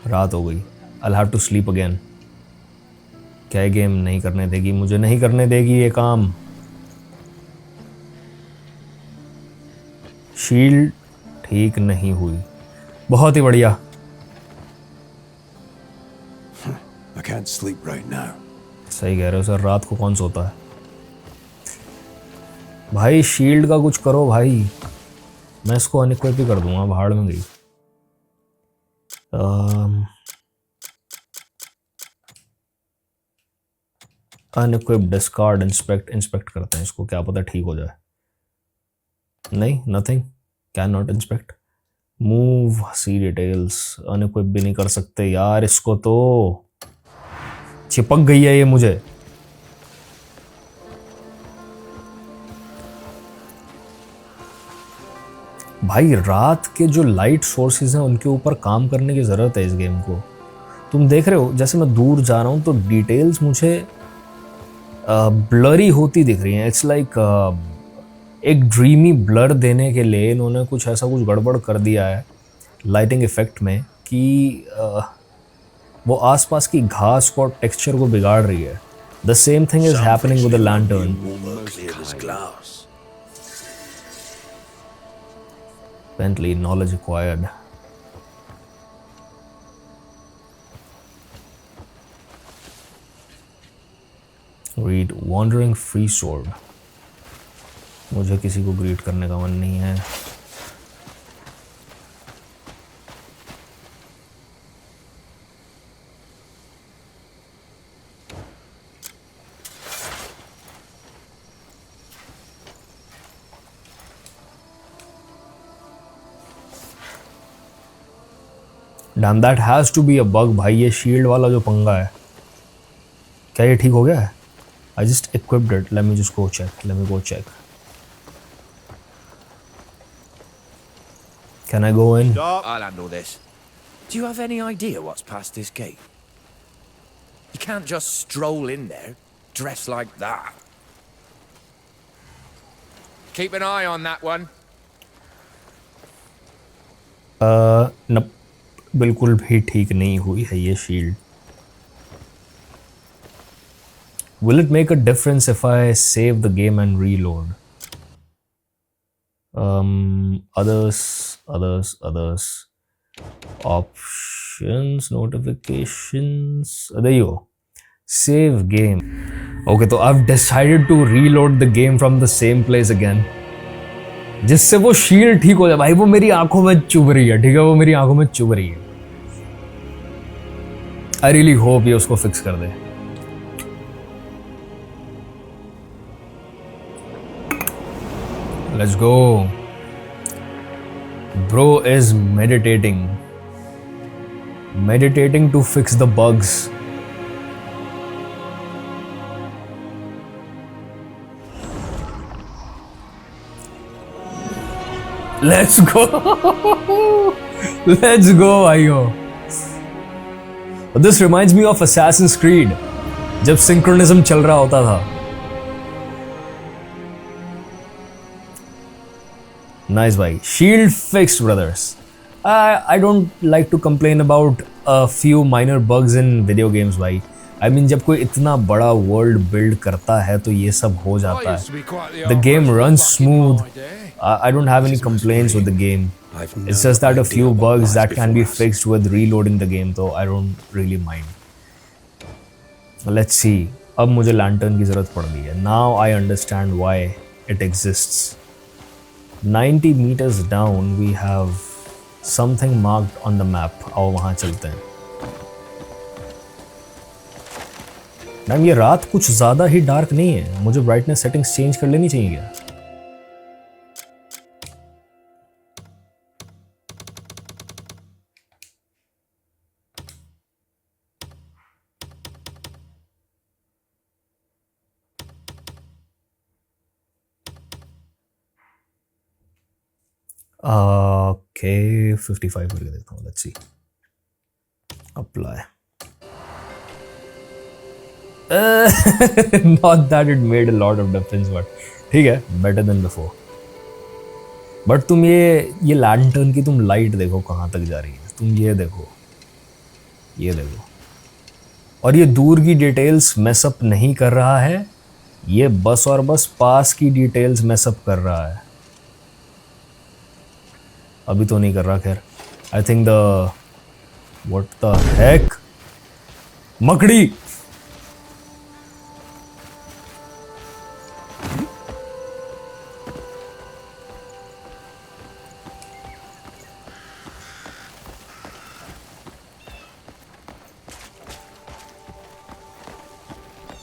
रात हो गई. I'll have to sleep again. क्या ये गेम नहीं करने देगी? मुझे नहीं करने देगी ये काम. शील्ड ठीक नहीं हुई. बहुत ही बढ़िया. I can't sleep right now. सही कह रहे हो सर. रात को कौन सोता है भाई? शील्ड का कुछ करो भाई. मैं इसको अनइक्विप ही कर दूंगा. भाड़ में गई. अनइक्विप, डिस्कार्ड, इंस्पेक्ट करते हैं इसको. क्या पता ठीक हो जाए. नहीं, nothing. Can not inspect. Move, see details. Unequip भी नहीं कर सकते यार इसको. तो चिपक गई है ये मुझे. भाई रात के जो लाइट सोर्सेज हैं उनके ऊपर काम करने की ज़रूरत है इस गेम को. तुम देख रहे हो जैसे मैं दूर जा रहा हूँ तो डिटेल्स मुझे ब्लरी होती दिख रही हैं. इट्स लाइक एक ड्रीमी ब्लर देने के लिए इन्होंने कुछ ऐसा कुछ गड़बड़ कर दिया है लाइटिंग इफेक्ट में कि वो आसपास की घास को और टेक्सचर को बिगाड़ रही है. The same thing is happening with the lantern. Bentley, knowledge acquired. Read wandering free sword. मुझे किसी को ग्रीट करने का मन नहीं है. Damn, that has to be a bug भाई. ये शील्ड वाला जो पंगा है, क्या ये ठीक हो गया है? I just equipped it. Let me just go check. Let me go check. Can I go in? I'll handle this. Do you have any idea what's past this gate? You can't just stroll in there, dressed like that. Keep an eye on that one. Nope. बिल्कुल भी ठीक नहीं हुई है ये shield. Will it make a difference if I save the game and reload? Others. Options, notifications. There you go. Save game. Okay, so I've decided to reload the game from the same place again. जिससे वो shield ठीक हो जाए भाई. वो मेरी आंखों में चुभ रही है. ठीक है, वो मेरी आंखों में चुभ रही है. आई रियली होप ये उसको फिक्स कर दे. Let's go. Bro is meditating to fix the bugs. Let's go. Let's go, ayo. This reminds me of Assassin's Creed, जब synchronism चल रहा होता था. Nice, bhai. Shield fixed, brothers. I don't like to complain about a few minor bugs in video games, bhai. I mean, जब कोई इतना बड़ा world build करता है तो ये सब हो जाता है. The game runs smooth. I don't have any complaints with the game. It's just that a few bugs that can be fixed with reloading the game, though I don't really mind. Let's see. अब मुझे lantern की ज़रूरत पड़ गई है. Now I understand why it exists. 90 meters down, we have something marked on the map. आओ वहाँ चलते हैं. मैम ये रात कुछ ज़्यादा ही डार्क नहीं है, मुझे ब्राइटनेस सेटिंग्स चेंज कर लेनी चाहिए क्या? ओके 55 करके देखता हूँ, let's see, apply. Not that it made a lot of difference, but ठीक है, better than before. बट तुम ये लैंटर्न की तुम लाइट देखो कहाँ तक जा रही है, तुम ये देखो, ये देखो, और ये दूर की डिटेल्स मैसअप नहीं कर रहा है, ये बस और बस पास की डिटेल्स मैसअप कर रहा है. अभी तो नहीं कर रहा, खैर. I think the what the heck, मकड़ी.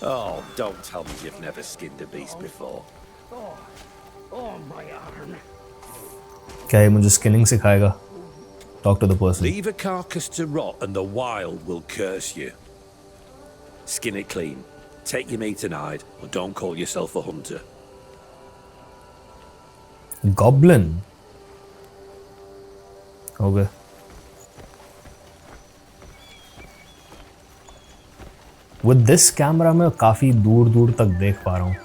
Oh, don't tell me you've never skinned a beast before. Oh, my arm. क्या ये मुझे स्किनिंग सिखाएगा? Talk to the person. Leave a carcass to rot and the wild will curse you. Skin it clean. Take your meat and hide, but don't call yourself a hunter. Goblin. Okay. With this camera मैं काफ़ी दूर दूर तक देख पा रहा हूँ,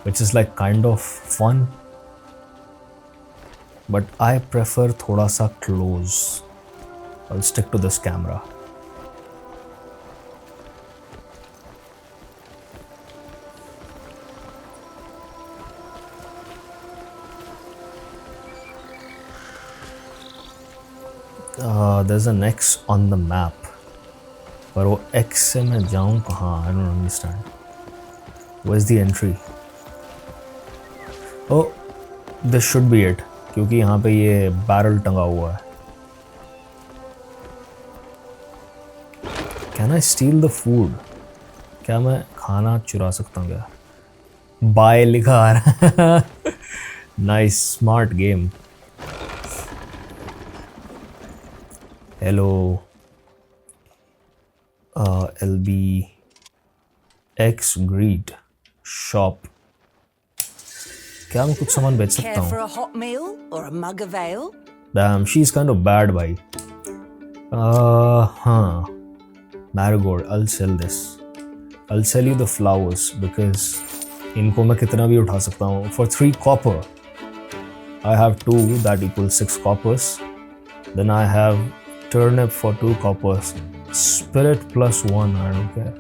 which is like kind of fun. But I prefer थोड़ा सा close. I'll stick to this camera. There's an X on the map. पर वो X से मैं जाऊँ कहाँ? I don't understand. Where's the entry? Oh, this should be it. क्योंकि यहाँ पे ये बैरल टंगा हुआ है. Can I steal the food? क्या मैं खाना चुरा सकता हूँ क्या? Buy लिखा आ रहा है. Nice, smart game. Hello. LB X greet shop. क्या मैं कुछ सामान बेच सकता Care for हूँ? a hot meal or a mug of ale? Damn, she's kind of bad, भाई. हाँ. Marigold, I'll sell this. I'll sell you the flowers because इनको मैं कितना भी उठा सकता हूँ. For 3 copper. I have 2, that equals 6 coppers. Then I have turnip for 2 coppers. Spirit plus 1, I don't care.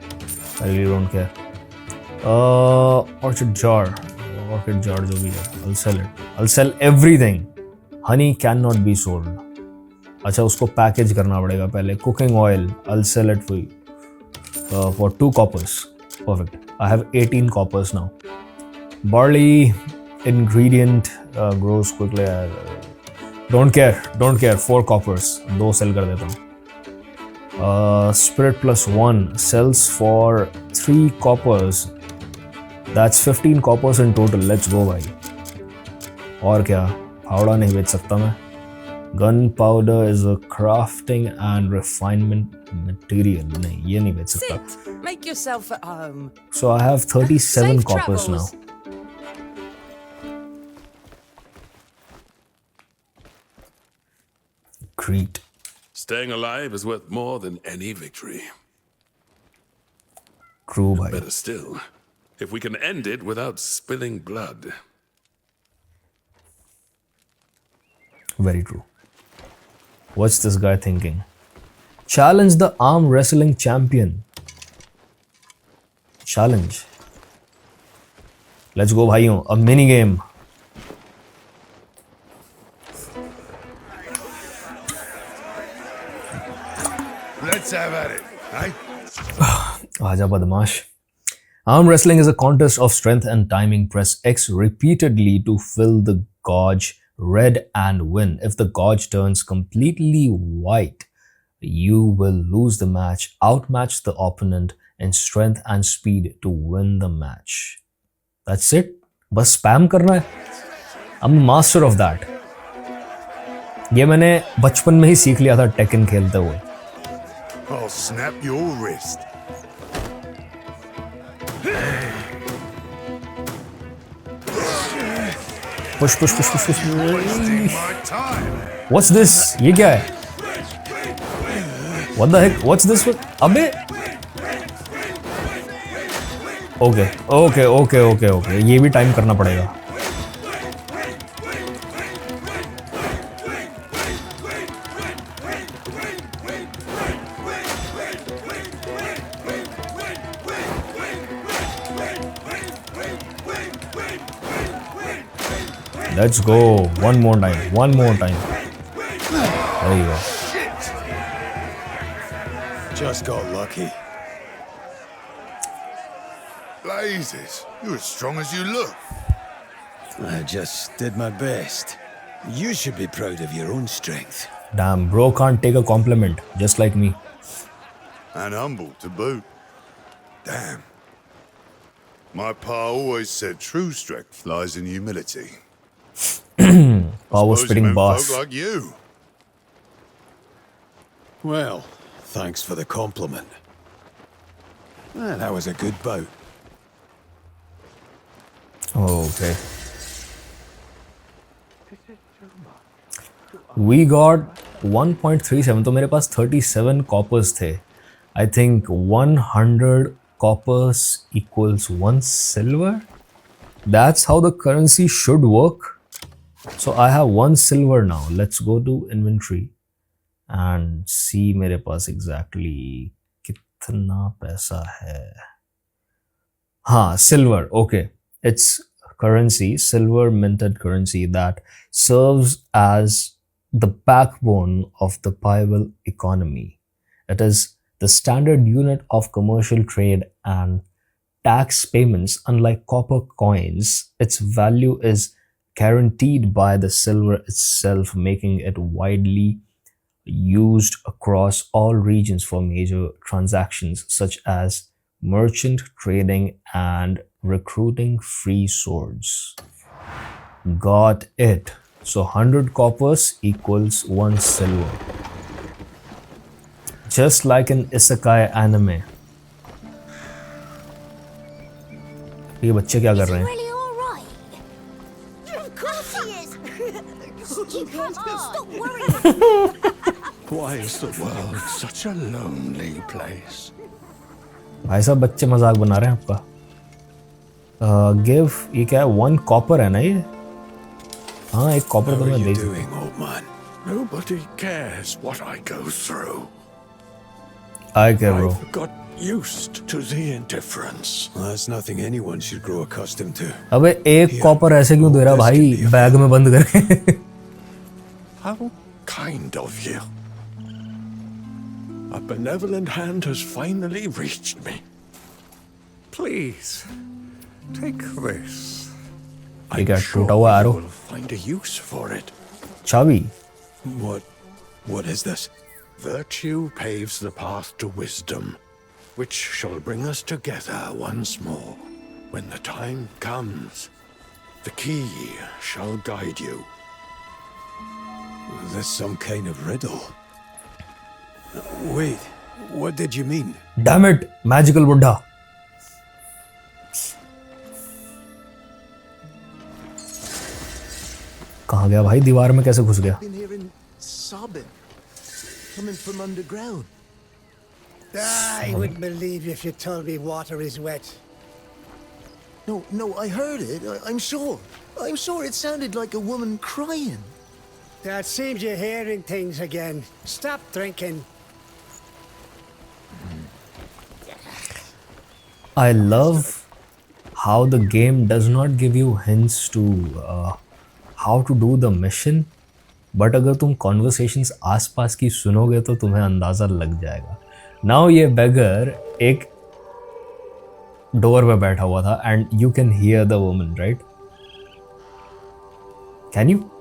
I really don't care. Orchid jar जो भी है. I'll sell it. I'll sell everything. Honey cannot be sold. अच्छा, उसको package करना पड़ेगा पहले. Cooking oil, I'll sell it for you. For 2 coppers. Perfect. I have 18 coppers now. Barley ingredient grows quickly. Don't care. 4 coppers. 2 sell कर देता हूँ. Spirit plus 1 sells for 3 coppers. That's 15 coppers in total. Let's go भाई. और क्या? फावड़ा नहीं बेच सकता मैं. Gunpowder is a crafting and refinement material. नहीं, ये नहीं बेच सकता. Sit. Make yourself at home. So I have 37 Safe coppers travels. now. Great. Staying alive is worth more than any victory. True भाई. Better still, if we can end it without spilling blood. Very true. What's this guy thinking? Challenge the arm wrestling champion. Challenge. Let's go भाइयों. A mini game. Let's have at it, eh? Aja badmash. Arm wrestling is a contest of strength and timing. Press X repeatedly to fill the gauge red and win. If the gauge turns completely white, you will lose the match, outmatch the opponent, in strength and speed to win the match. That's it. बस spam करना है. I'm a master of that. ये मैंने बचपन में ही सीख लिया था टेकन खेलते हुए. I'll snap your wrist. Push, push, push, push, push. Wasting my time. What's this? ये क्या है? What the heck? What's this? अबे? Okay, okay, okay, okay, okay. ये भी टाइम करना पड़ेगा. Let's go. One more time. One more time. There you go. Just got lucky. Blazes, you're as strong as you look. I just did my best. You should be proud of your own strength. Damn, bro can't take a compliment, just like me. And humble to boot. Damn. My pa always said true strength lies in humility. Power Suppose spitting you meant boss. folk like you. Well, thanks for the compliment. That was a good bout. Okay. We got 1.37. तो मेरे पास 37 coppers थे. I think 100 coppers equals 1 silver. That's how the currency should work. So I have 1 silver now. Let's go to inventory and see मेरे पास exactly कितना पैसा है. हाँ, silver. Okay. It's currency, silver minted currency that serves as the backbone of the Paival economy. It is the standard unit of commercial trade and tax payments. Unlike copper coins, its value is guaranteed by the silver itself, making it widely used across all regions for major transactions such as merchant trading and recruiting free swords. Got it. So 100 coppers equals 1 silver. Just like in isekai anime. ये बच्चे क्या कर रहे हैं? Really all right? Of course he is. Stupid. Stop worrying. Why is the world such a lonely place? भाई साहब बच्चे मजाक बना रहे हैं आपका. गिव ये क्या है? 1 कॉपर है ना ये? हाँ, एक कॉपर How तो are मैं you they. doing, old man? Nobody cares what I go through. I care, bro. I've got used to the indifference. Well, that's nothing anyone should grow accustomed to. अबे एक copper ऐसे क्यों दे रहा भाई? Bag में बंद करके. How kind of you. A benevolent hand has finally reached me. Please, take this. ये क्या टूटा हुआ you arrow? will find a use for it. चाबी. What is this? Virtue paves the path to wisdom, which shall bring us together once more. When the time comes, the key shall guide you. Is this some kind of riddle? Wait, what did you mean? Damn it, magical बुड्ढा. कहाँ गया भाई? दीवार में कैसे घुस गया? Been hearing sobbing coming from underground. I wouldn't believe you if you told me water is wet. No, I heard it. I'm sure. I'm sure it sounded like a woman crying. That seems you're hearing things again. Stop drinking. I love how the game does not give you hints to how to do the mission, but अगर तुम conversations आसपास की सुनोगे तो तुम्हें अंदाज़ा लग जाएगा. Now ये beggar एक डोर पे बैठा हुआ था and you can hear the woman, right? Can you?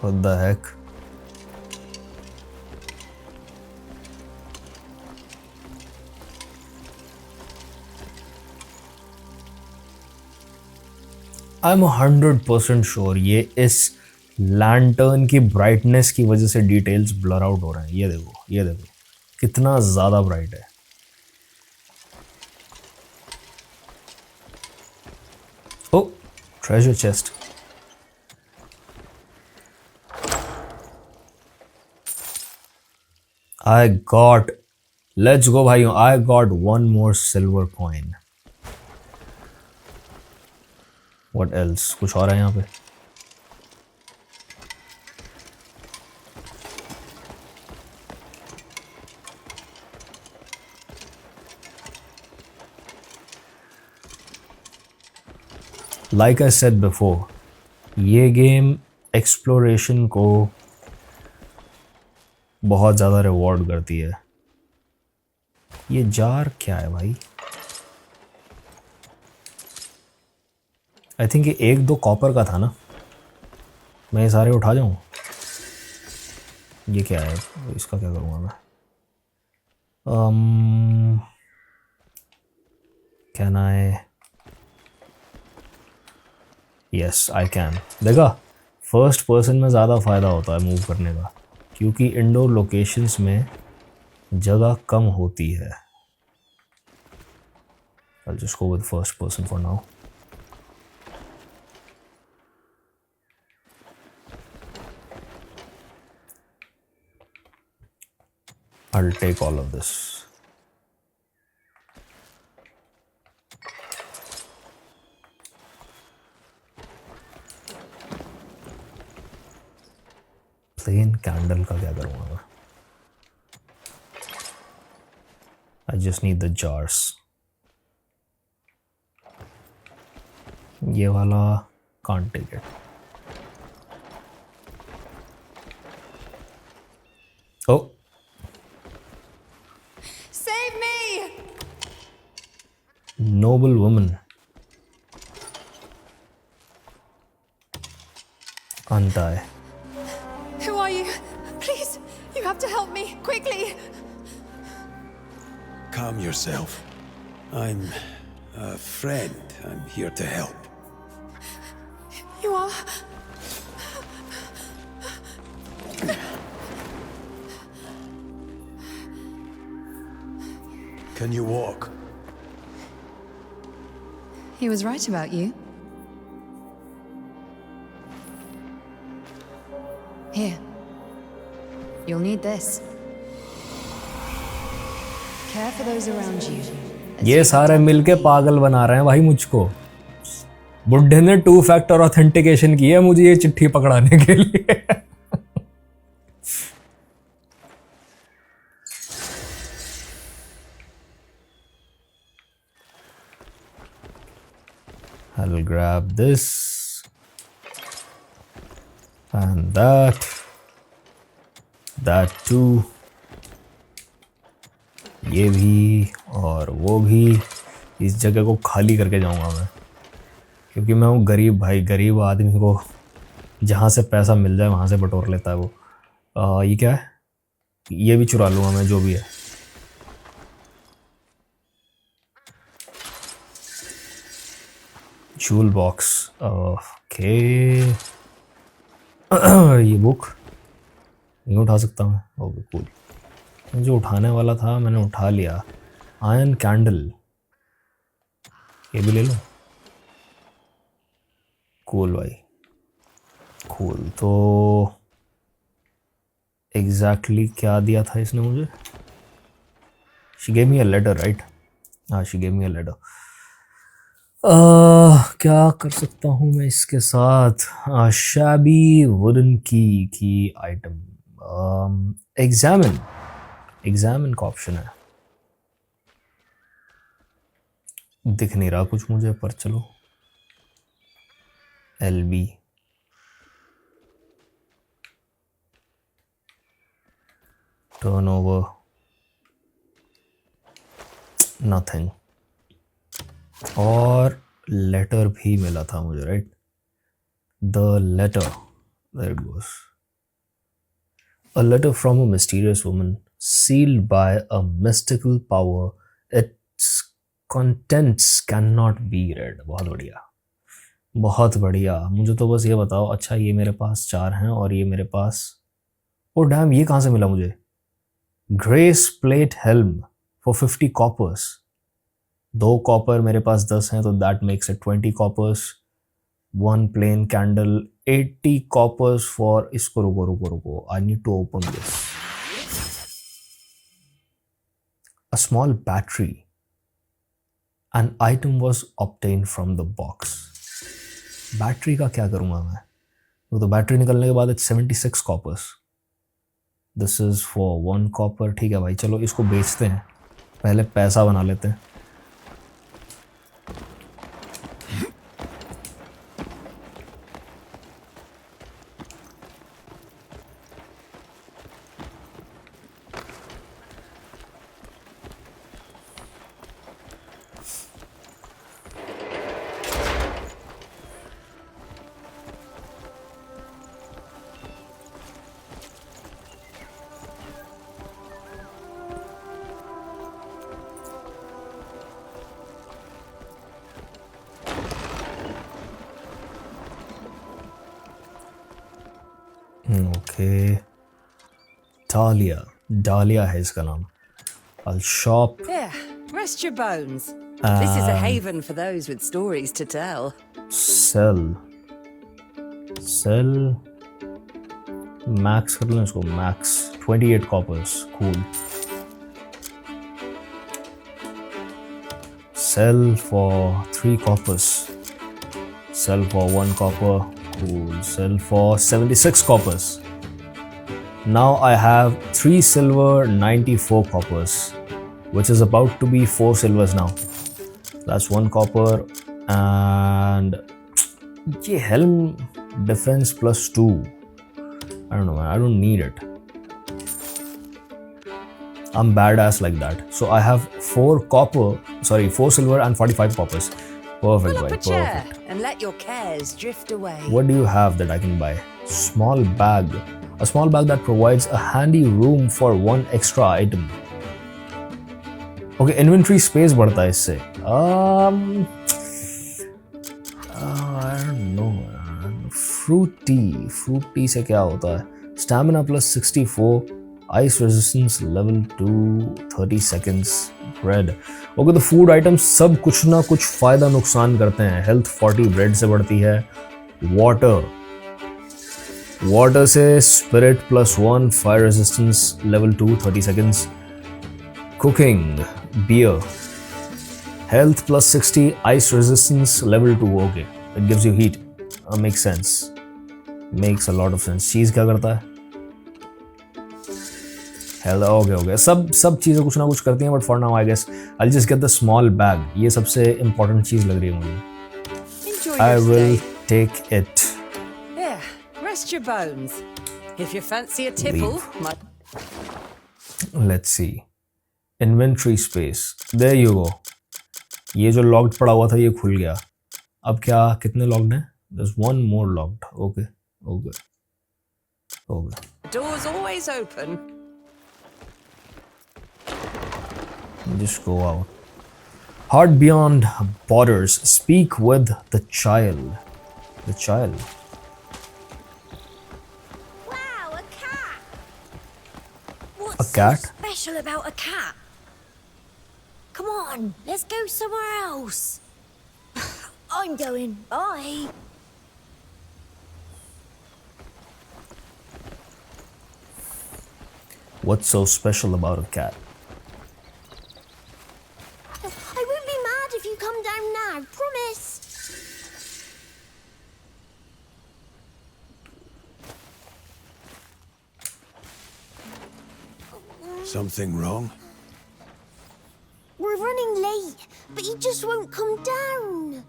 What the heck? I'm 100% sure ये इस लैंटर्न की ब्राइटनेस की वजह से डिटेल्स ब्लर आउट हो रहे हैं। ये देखो कितना ज़्यादा ब्राइट है। ओ ट्रेजर चेस्ट। लेट्स गो भाइयों, I got one more silver coin. What else? कुछ और है यहाँ पे? Like I said before, ये गेम एक्सप्लोरेशन को बहुत ज़्यादा रिवॉर्ड करती है। ये जार क्या है भाई? आई थिंक ये 1-2 कॉपर का था ना। मैं ये सारे उठा जाऊँ? ये क्या है? इसका क्या करूँगा मैं? Can I? Yes I can. देखा, फर्स्ट पर्सन में ज़्यादा फ़ायदा होता है मूव करने का, क्योंकि इंडोर लोकेशंस में जगह कम होती है। I'll just go with first person for now. I'll take all of this. Plain candle का क्या करूँगा मैं? I just need the jars. ये वाला can't take it. Oh. Save me! Noble woman. Untie. Who are you? Please, you have to help me, quickly! Calm yourself. I'm a friend. I'm here to help. You are... Can you walk? He was right about you. Here. You'll need this. Care for those around you. ये सारे मिलके पागल बना रहे हैं भाई मुझको। बुड्ढे ने 2-factor ऑथेंटिकेशन की है मुझे ये चिट्ठी पकड़ाने के लिए। I'll grab this and that too, ये भी और वो भी। इस जगह को खाली करके जाऊंगा मैं, क्योंकि मैं हूँ गरीब भाई। गरीब आदमी को जहाँ से पैसा मिल जाए वहाँ से बटोर लेता है वो। ये क्या है? ये भी चुरा लूँगा मैं, जो भी है। Joule box, okay. ये बुक नहीं उठा सकता मैं? Okay cool. जो उठाने वाला था मैंने उठा लिया। आयरन कैंडल, ये भी ले लो। कूल भाई, कूल। तो एग्जैक्टली क्या दिया था इसने मुझे? She gave me a letter, right? हाँ, she gave me a letter. क्या कर सकता हूँ मैं इसके साथ? शैबी वुडन की आइटम। एग्जामिन का ऑप्शन है। दिख नहीं रहा कुछ मुझे, पर चलो। LB, turnover, nothing. और लेटर भी मिला था मुझे, right? The letter, there it goes. A letter from a mysterious woman, sealed by a mystical power. Its contents cannot be read. बहुत बढ़िया, बहुत बढ़िया. मुझे तो बस ये बताओ. अच्छा, ये मेरे पास 4 हैं और ये मेरे पास. ओ डैम, ये कहाँ से मिला मुझे? Grace plate helm for 50 coppers. 2 copper, मेरे पास 10 हैं, तो that makes it 20 coppers. 1 plain candle, 80 coppers for. इसको रुको रुको रुको, I need to open this. A small battery. An item was obtain from the box. Battery का क्या करूँगा मैं? वो तो बैटरी निकलने के बाद 76 coppers. This is for 1 copper. ठीक है भाई, चलो इसको बेचते हैं, पहले पैसा बना लेते हैं. ओके, डालिया है इसका नाम. I'll shop. Here, rest your bones. This is a haven for those with stories to tell. Sell. Max कर लो इसको. Max 28 coppers. Cool. Sell for 3 coppers. Sell for 1 copper. Cool. Sell for 76 coppers. Now I have 3 silver, 94 coppers, which is about to be 4 silvers now. That's 1 copper. And ये helm defense plus 2. I don't know, man. I don't need it. I'm badass like that. So I have 4 silver and 45 coppers. Perfect, Pull up boy. a chair Perfect. and let your cares drift away. What do you have that I can buy? Small bag. A small bag that provides a handy room for 1 extra item. Okay, inventory space बढ़ता है इससे. I don't know, man. Fruity से क्या होता है? Stamina plus 64. Ice resistance level 2, 30 seconds. Bread. Okay, तो food items सब कुछ ना कुछ फायदा नुकसान करते हैं. Health 40 bread से बढ़ती है. Water से spirit plus 1, fire resistance level 2, 30 seconds. Cooking, beer. Health plus 60, ice resistance level 2. Okay, it gives you heat. Makes sense. Makes a lot of sense. Cheese क्या करता है? Hell, okay. सब चीज़ें कुछ ना कुछ करती हैं, but for now I guess I'll just get the small bag. ये सबसे important चीज़ लग रही है मुझे. Enjoy I your will stay. take it. Here, rest your bones. If you fancy a tipple, Let's see. Inventory space. There you go. ये जो locked पड़ा हुआ था ये खुल गया. अब क्या कितने locked हैं? There's 1 more locked. Okay. door's always open. Just go out. Heart beyond borders. Speak with the child. The child. Wow, a cat! What's A cat? so special about a cat? Come on, let's go somewhere else. I'm going. Bye. What's so special about a cat? I won't be mad if you come down now, promise. Something wrong? We're running late, but he just won't come down.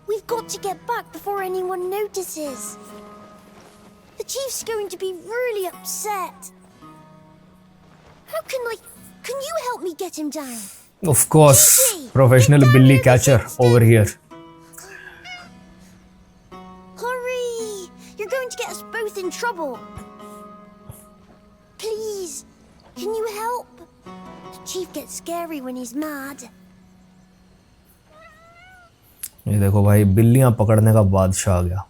We've got to get back before anyone notices. The chief's going to be really upset. How can you help me get him down? Of course, Easy. professional Get down billy over catcher this over here. Hurry! You're You're going to get us both in trouble. Please, can you help? The chief gets scary when he's mad. ये देखो भाई, बिल्लियां पकड़ने का बादशाह आ गया।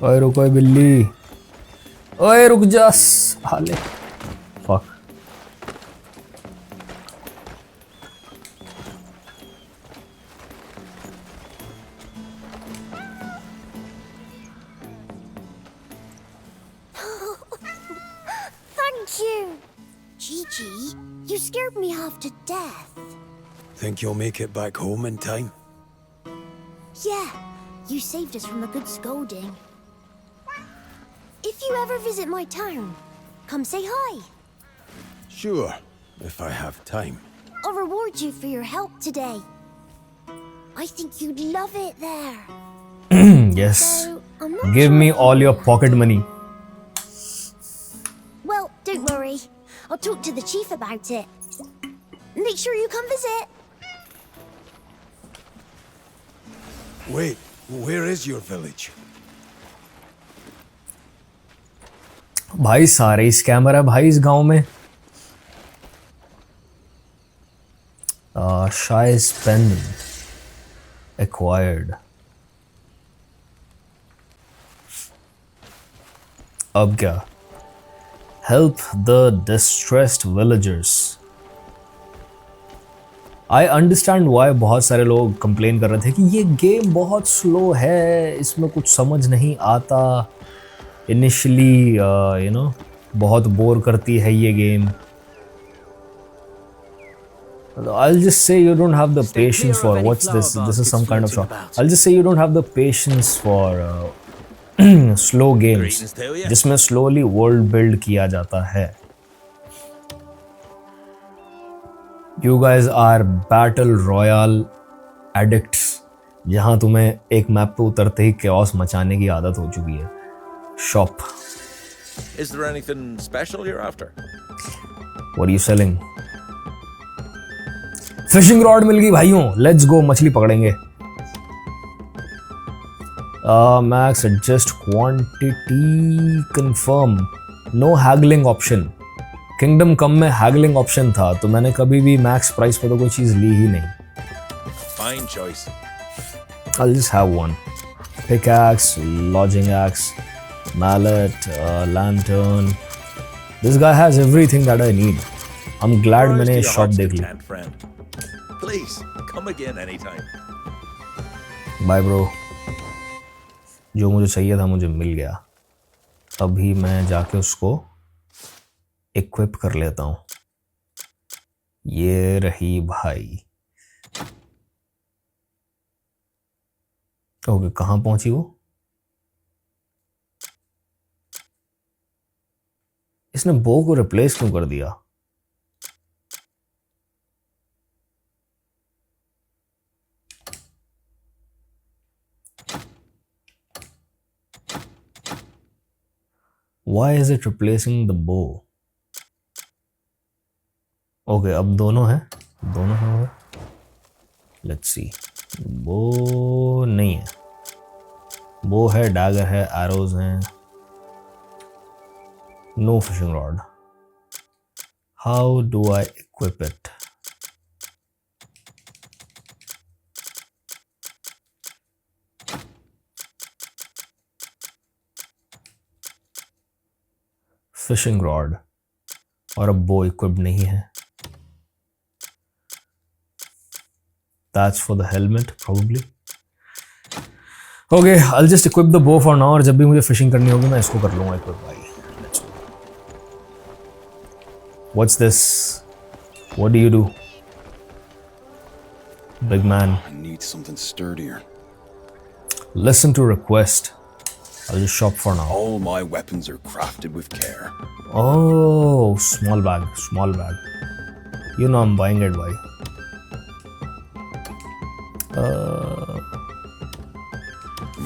ओए रुको बिल्ली, ओए रुक जा साले। Fuck. Thank you. Gigi, you scared me half to death. Think you'll make it back home in time? Yeah, you saved us from a good scolding. If you ever visit my town, come say hi. Sure, if I have time. I'll reward you for your help today. I think you'd love it there. Yes. So, I'm not Give sure me if all you- your pocket money. Well, don't worry. I'll talk to the chief about it. Make sure you come visit. Wait, where is your village? भाई सारे scammer है भाई इस गांव में। शाइस pen acquired. अब क्या? Help the distressed villagers. I understand why बहुत सारे लोग कंप्लेन कर रहे थे कि ये गेम बहुत स्लो है, इसमें कुछ समझ नहीं आता, इनिशियली यू नो बहुत बोर करती है ये game. I'll just say you don't have the patience for what's this? This is some kind of shock. I'll just say you don't have the patience for slow games जिसमें slowly world build किया जाता है। You guys are battle royale addicts, जहाँ तुम्हें एक map पे उतरते ही chaos मचाने की आदत हो चुकी है। Shop. Is there anything special you're after? What are you selling? Fishing rod मिल गई भाइयों, let's go, मछली पकड़ेंगे। Max adjust quantity confirm, no haggling option. Kingdom Come में haggling option था, तो मैंने कभी भी max price पे तो कोई चीज़ ली ही नहीं। Fine choice. I'll just have one. Pickaxe, lodging axe, mallet, lantern. This guy has everything that I need. I'm glad Yours मैंने to ये your shop heart's देख ली। content, friend. Please come again anytime. Bye bro। जो मुझे चाहिए था मुझे मिल गया। अभी मैं जाके उसको इक्विप कर लेता हूँ। ये रही भाई। ओके, कहाँ पहुंची वो? इसने बो को रिप्लेस क्यों कर दिया? Why is it replacing the bow? Okay, अब दोनों हैं, दोनों हैं। Let's see. बो नहीं है, बो है, डैगर है, एरोज हैं। No fishing rod. How do I equip it? Fishing rod और अब बो इक्विप नहीं है। That's for the helmet probably. Okay, I'll just equip the bow for now, और जब भी मुझे फिशिंग करनी होगी मैं इसको कर लूँगा equip भाई। Let's go. What's this? What do you do? Big man. I need something sturdier. Listen to request. I'll just shop for now. All my weapons are crafted with care. Oh, small bag, small bag. You know I'm buying it, bhai.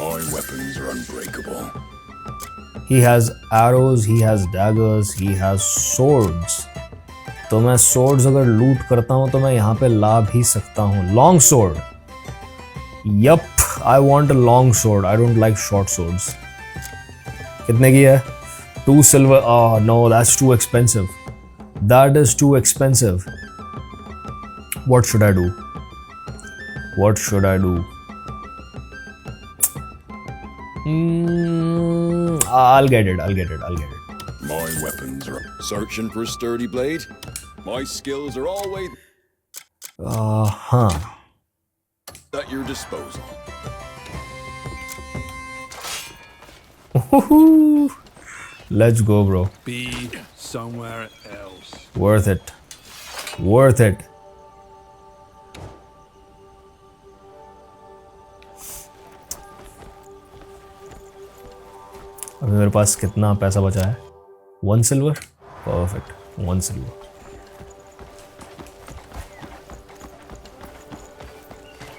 My weapons are unbreakable. He has arrows, he has daggers, he has swords. तो मैं swords अगर लूट करता हूँ तो मैं यहाँ पे ला भी सकता हूँ. Long sword. Yup, I want a long sword. I don't like short swords. कितने की है? 2 silver. Oh no, that's too expensive. That is too expensive. What should I do? What should I do? I'll get it. My weapons are searching for a sturdy blade. My skills are always at your disposal. Let's go, bro. Be somewhere else. Worth it. अभी मेरे पास कितना पैसा बचा है? 1 silver? Perfect. 1 silver.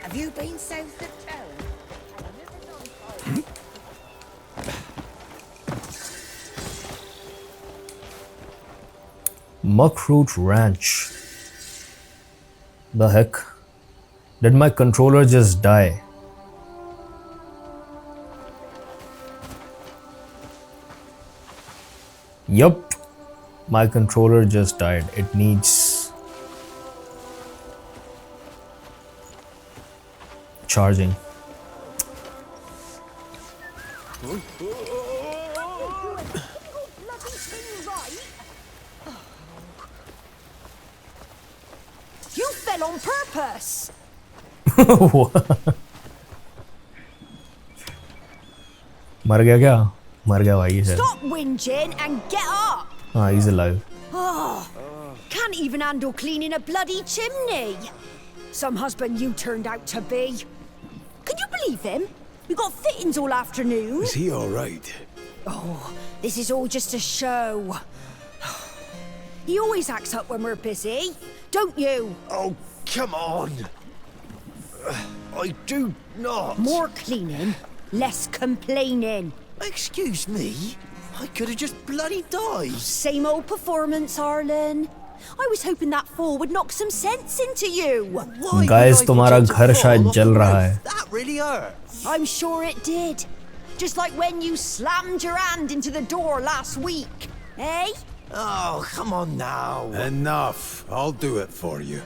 Have you been south of town? Muckroot Ranch. The heck? Did my controller just die? Yup, my controller just died. It needs charging. You fell on purpose. मर गया क्या? मर गया भाई है. Stop whinging and get up. हाँ, he's alive. Can't even handle cleaning a bloody chimney. Some husband you turned out to be. Can you believe him? We got fittings all afternoon. Is he all right? Oh, this is all just a show. He always acts up when we're busy, don't you? Oh, come on. I do not. More cleaning, less complaining. Excuse me? I could have just bloody died. Same old performance, Arlen. I was hoping that fall would knock some sense into you. Why Guys, would I तुम्हारा pretend to घर fall शायद off जल the रहा roof? है. That really hurt. I'm sure it did. Just like when you slammed your hand into the door last week. Eh? Oh, come on now. Enough. I'll do it for you.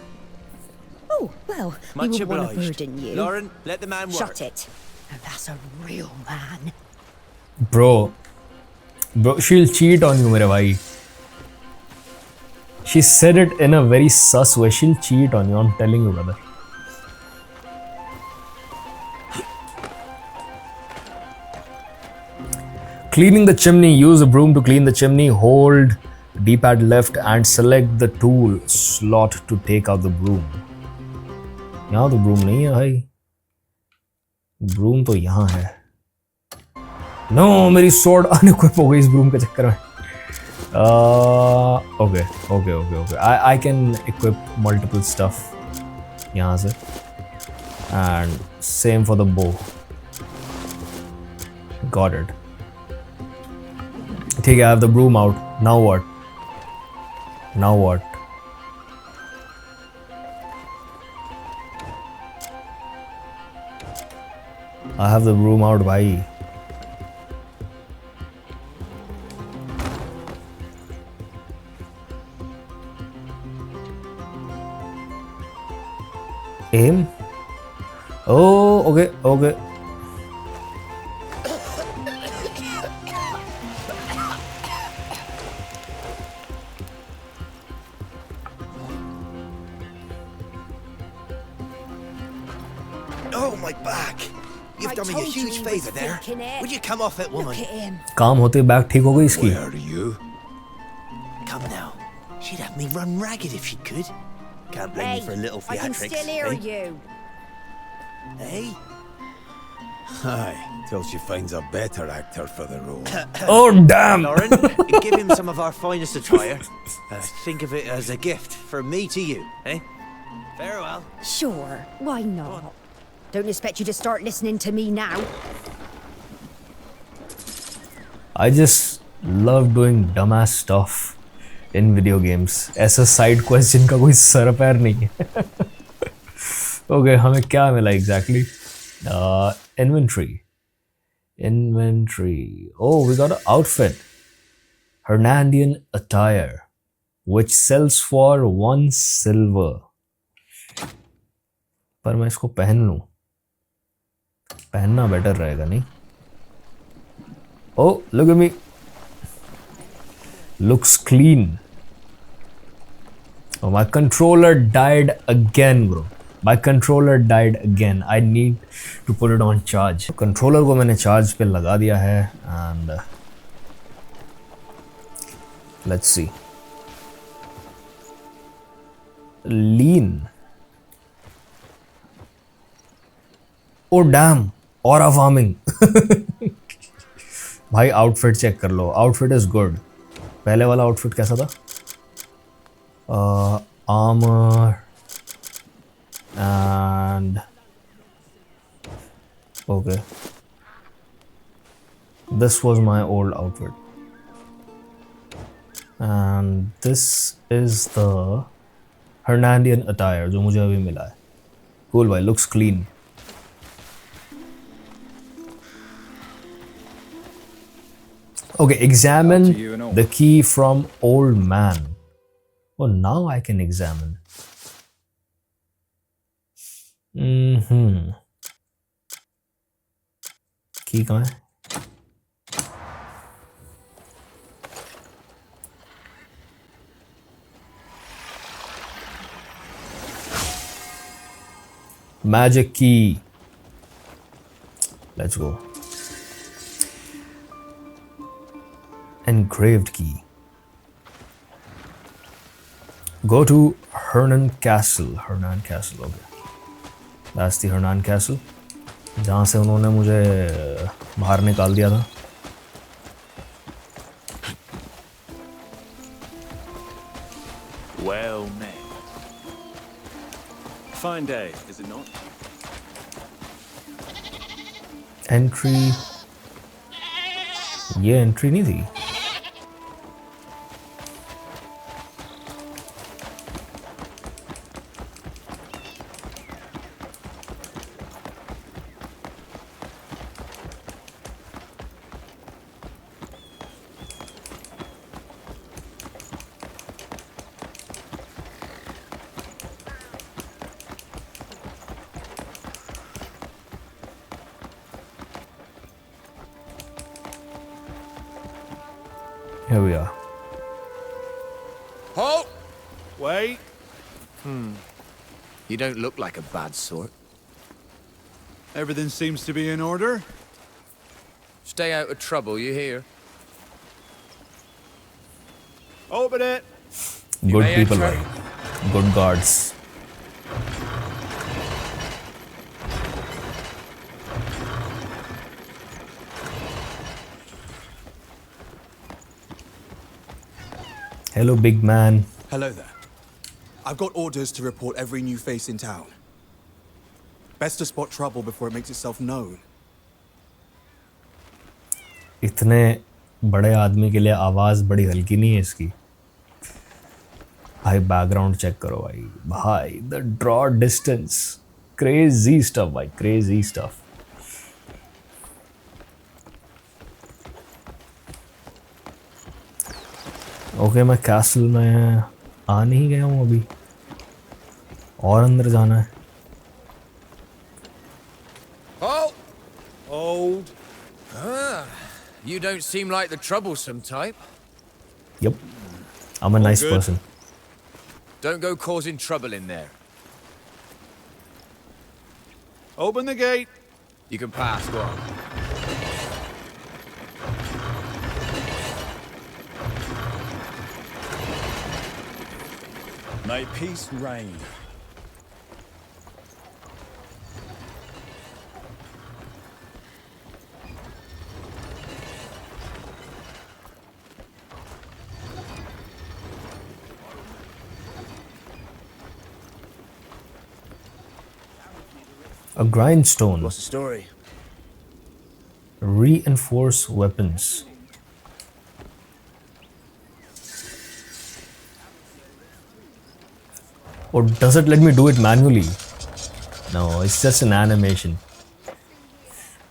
Oh, well, we Much wouldn't want to obliged. burden you. Lauren, let the man work. Shut it. Now that's a real man. Bro, she'll cheat on you, मेरे भाई. She said it in a very sus way. She'll cheat on you. I'm telling you, brother. Cleaning the chimney. Use a broom to clean the chimney. Hold D-pad left and select the tool slot to take out the broom. यहाँ तो broom नहीं है भाई. Broom तो यहाँ है. No, मेरी sword unequipped हो गई इस broom के चक्कर में. Okay. I can equip multiple stuff यहाँ से. And same for the bow. Got it. ठीक है, I have the broom out. Now what? I have the broom out, भाई. Aim? Oh, okay. Oh, my back. You've I done me a told you huge he favour was there. faking it. Would you come off it, Look woman? at him. काम होते bag ठीक हो गई इसकी. Where are you? Come now. She'd have me run ragged if she could. Can't blame Hey, you for a little I can theatrics. still hear eh? you. Hey? Aye, till she finds a better actor for the role. Oh damn! Lauren, give him some of our finest attire. Think of it as a gift from me to you, eh? Farewell. Sure, why not? Don't expect you to start listening to me now. I just love doing dumbass stuff. In video games. ऐसा side question का कोई sir पैर नहीं है। Okay हमें क्या मिला exactly? Inventory. Oh we got a outfit, Hernandian attire which sells for 1 silver। पर मैं इसको पहन लूं, पहनना बेटर रहेगा नहीं? Oh, look at me. Looks clean. Oh, my controller died again, bro. My controller died again. I need to put it on charge. Controller को मैंने charge पे लगा दिया है and let's see. Lean. Oh damn, aura farming. भाई outfit check कर लो, outfit is good. पहले वाला आउटफिट कैसा था? Armour and okay, this was my old outfit and this is the Hernandian attire जो मुझे अभी मिला है। कूल भाई, looks clean. Okay, examine the key from old man. Oh, now I can examine. Key कहाँ है? Magic key. Let's go. Engraved key. Go to Hernan Castle. Hernan Castle, okay. That's the Hernan Castle. जहाँ से उन्होंने मुझे बाहर निकाल दिया था। Well met. Fine day, is it not? Entry. ये एंट्री नहीं थी। Here we are. Halt! Wait. You don't look like a bad sort. Everything seems to be in order. Stay out of trouble, you hear? Open it. Good may people, enter. भाई. Good guards. Hello, big man. Hello there. I've got orders to report every new face in town. Best to spot trouble before it makes itself known. इतने बड़े आदमी के लिए आवाज बड़ी हल्की नहीं है इसकी। भाई बैकग्राउंड चेक करो भाई। भाई the draw distance, crazy stuff भाई, क्रेजी स्टफ। ओके मैं कैसल में आ नहीं गया हूँ अभी, और अंदर जाना है। Halt! Hold. You don't seem like the troublesome type. Yep, I'm a nice good. person. Don't go causing trouble in there. Open the gate. You can pass, go on. May peace reign. A grindstone. What's the story? Reinforce weapons. Or does it let me do it manually? No, it's just an animation.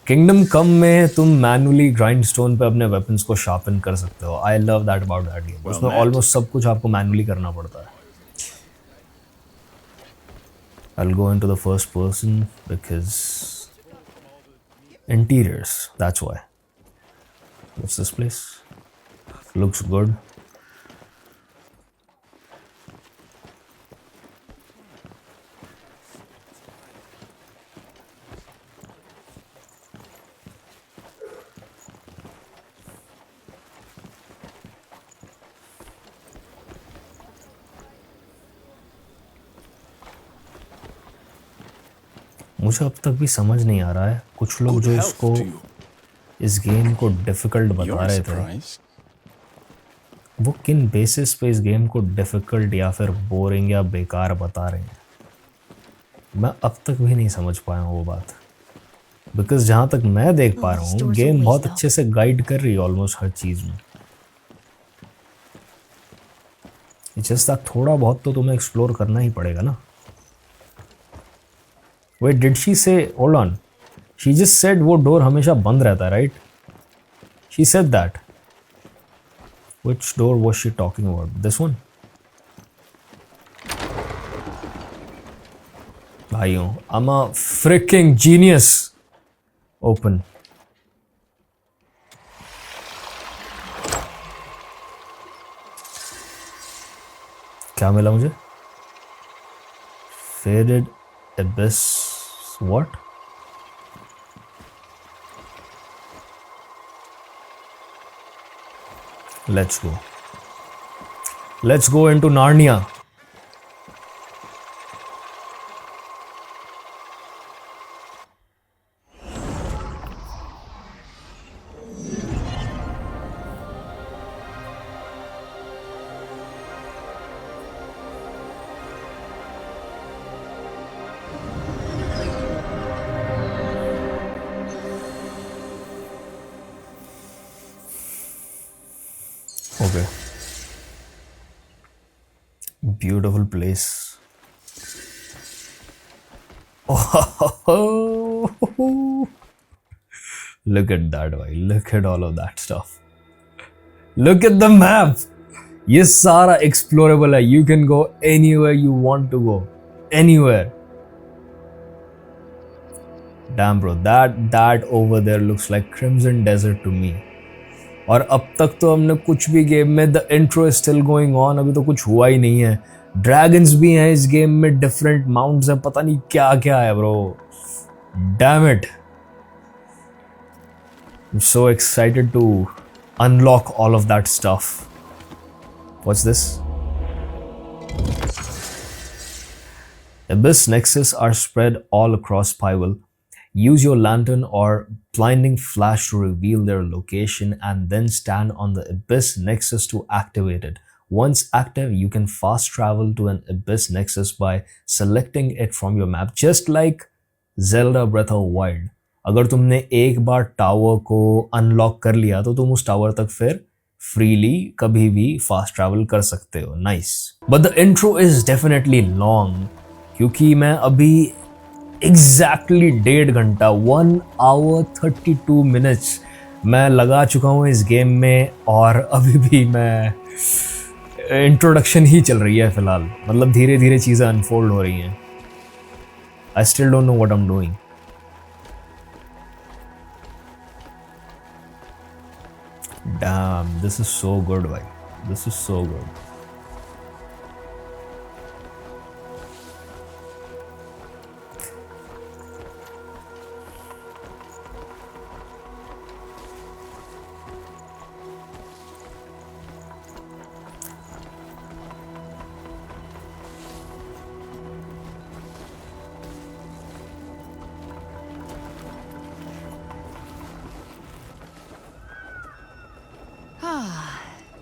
Kingdom Come में तुम manually grindstone पे अपने weapons को sharpen कर सकते हो. I love that about that game. उसमें almost सब कुछ आपको manually करना पड़ता है. I'll go into the first person because interiors, that's why. What's this place? Looks good. मुझे अब तक भी समझ नहीं आ रहा है कुछ लोग जो इसको इस गेम को डिफिकल्ट बता रहे थे वो किन बेसिस पे इस गेम को डिफिकल्ट या फिर बोरिंग या बेकार बता रहे हैं मैं अब तक भी नहीं समझ पाया हूँ वो बात बिकॉज जहाँ तक मैं देख पा रहा हूँ गेम बहुत अच्छे से गाइड कर रही है ऑलमोस्ट हर चीज़ में जैसा थोड़ा बहुत तो तुम्हें एक्सप्लोर करना ही पड़ेगा ना Wait, did she say, hold on, she just said वो door हमेशा बंद रहता है, right? She said that. Which door was she talking about? This one? भाइयों, I'm a freaking genius. Open. क्या मिला मुझे? Faded Abyss. What? Let's go. Let's go into Narnia. Okay. Beautiful place. Oh, look at that, boy. Look at all of that stuff. Look at the map. ये सारा explorable है. You can go anywhere you want to go. Anywhere. Damn, bro. That over there looks like Crimson Desert to me. और अब तक तो हमने कुछ भी गेम में the intro is still going on अभी तो कुछ हुआ ही नहीं है ड्रैगन्स भी हैं इस गेम में डिफरेंट माउंट्स हैं पता नहीं क्या क्या है bro damn it I am so excited to unlock all of that stuff what's this Abyss Nexus are spread all across Pyrrhus. Use your lantern or blinding flash to reveal their location and then stand on the Abyss Nexus to activate it. Once active, you can fast travel to an Abyss Nexus by selecting it from your map, just like Zelda Breath of the Wild. अगर तुमने एक बार tower को unlock कर लिया तो तुम उस tower तक फिर freely कभी भी fast travel कर सकते हो. Nice. But the intro is definitely long क्योंकि मैं अभी एग्जैक्टली 1.5 घंटा 1 hour 32 minutes मैं लगा चुका हूँ इस गेम में और अभी भी मैं इंट्रोडक्शन ही चल रही है फिलहाल मतलब धीरे धीरे चीज़ें अनफोल्ड हो रही हैं I still don't know what I am doing damn this is so good भाई this is so good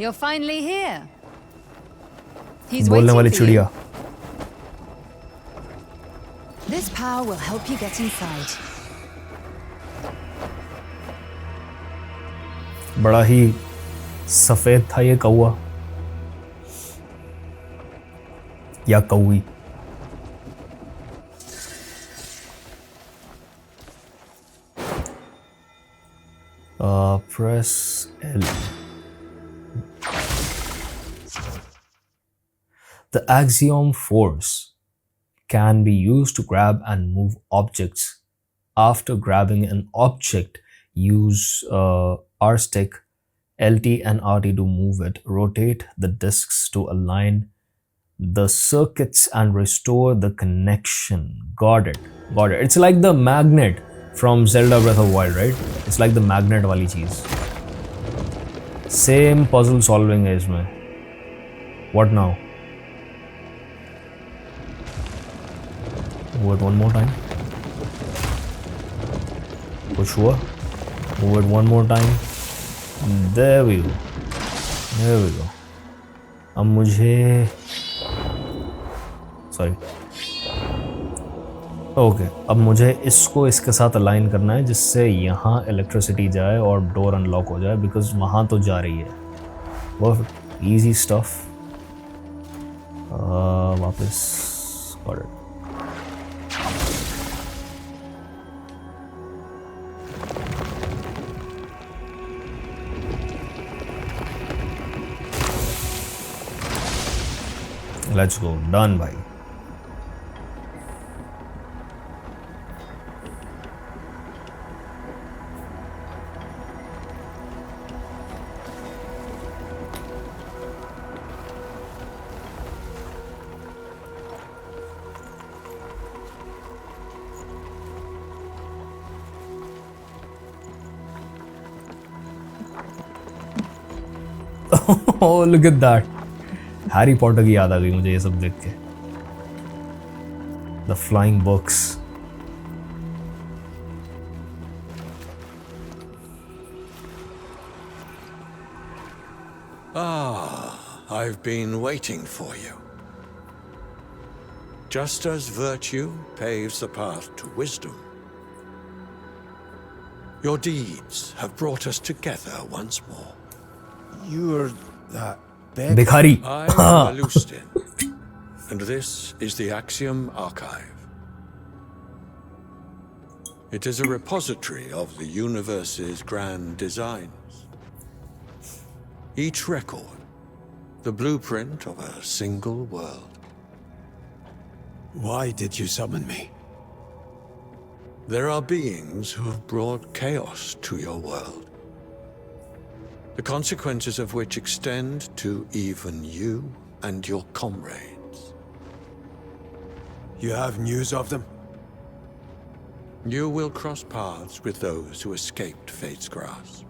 You're finally here. He's बोलने वाली चिड़िया This power will help you get inside. बड़ा ही सफेद था ये कौवा या कौवी Press L. The axiom force can be used to grab and move objects. After grabbing an object, use R stick, LT and RT to move it. Rotate the discs to align the circuits and restore the connection. Got it. Got it. It's like the magnet from Zelda Breath of the Wild, right? It's like the magnet wali cheese. Same puzzle solving है इसमें. What now? Move it one more time. Push हुआ. Move it one more time. There we go. There we go. अब मुझे sorry okay अब मुझे इसको इसके साथ अलाइन करना है जिससे यहाँ इलेक्ट्रिसिटी जाए और डोर अनलॉक हो जाए बिकॉज वहाँ तो जा रही है. Perfect easy stuff. वापस order. Let's go. Done, bhai. Oh, look at that. Harry Potter की याद आ गई मुझे ये सब देख के. The flying books. I've been waiting for you. Just as virtue paves the path to wisdom, your deeds have brought us together once more. You're that Bhikhari. I am Alustin, and this is the Axiom Archive. It is a repository of the universe's grand designs. Each record, the blueprint of a single world. Why did you summon me? There are beings who have brought chaos to your world, the consequences of which extend to even you and your comrades. You have news of them? You will cross paths with those who escaped Fate's grasp.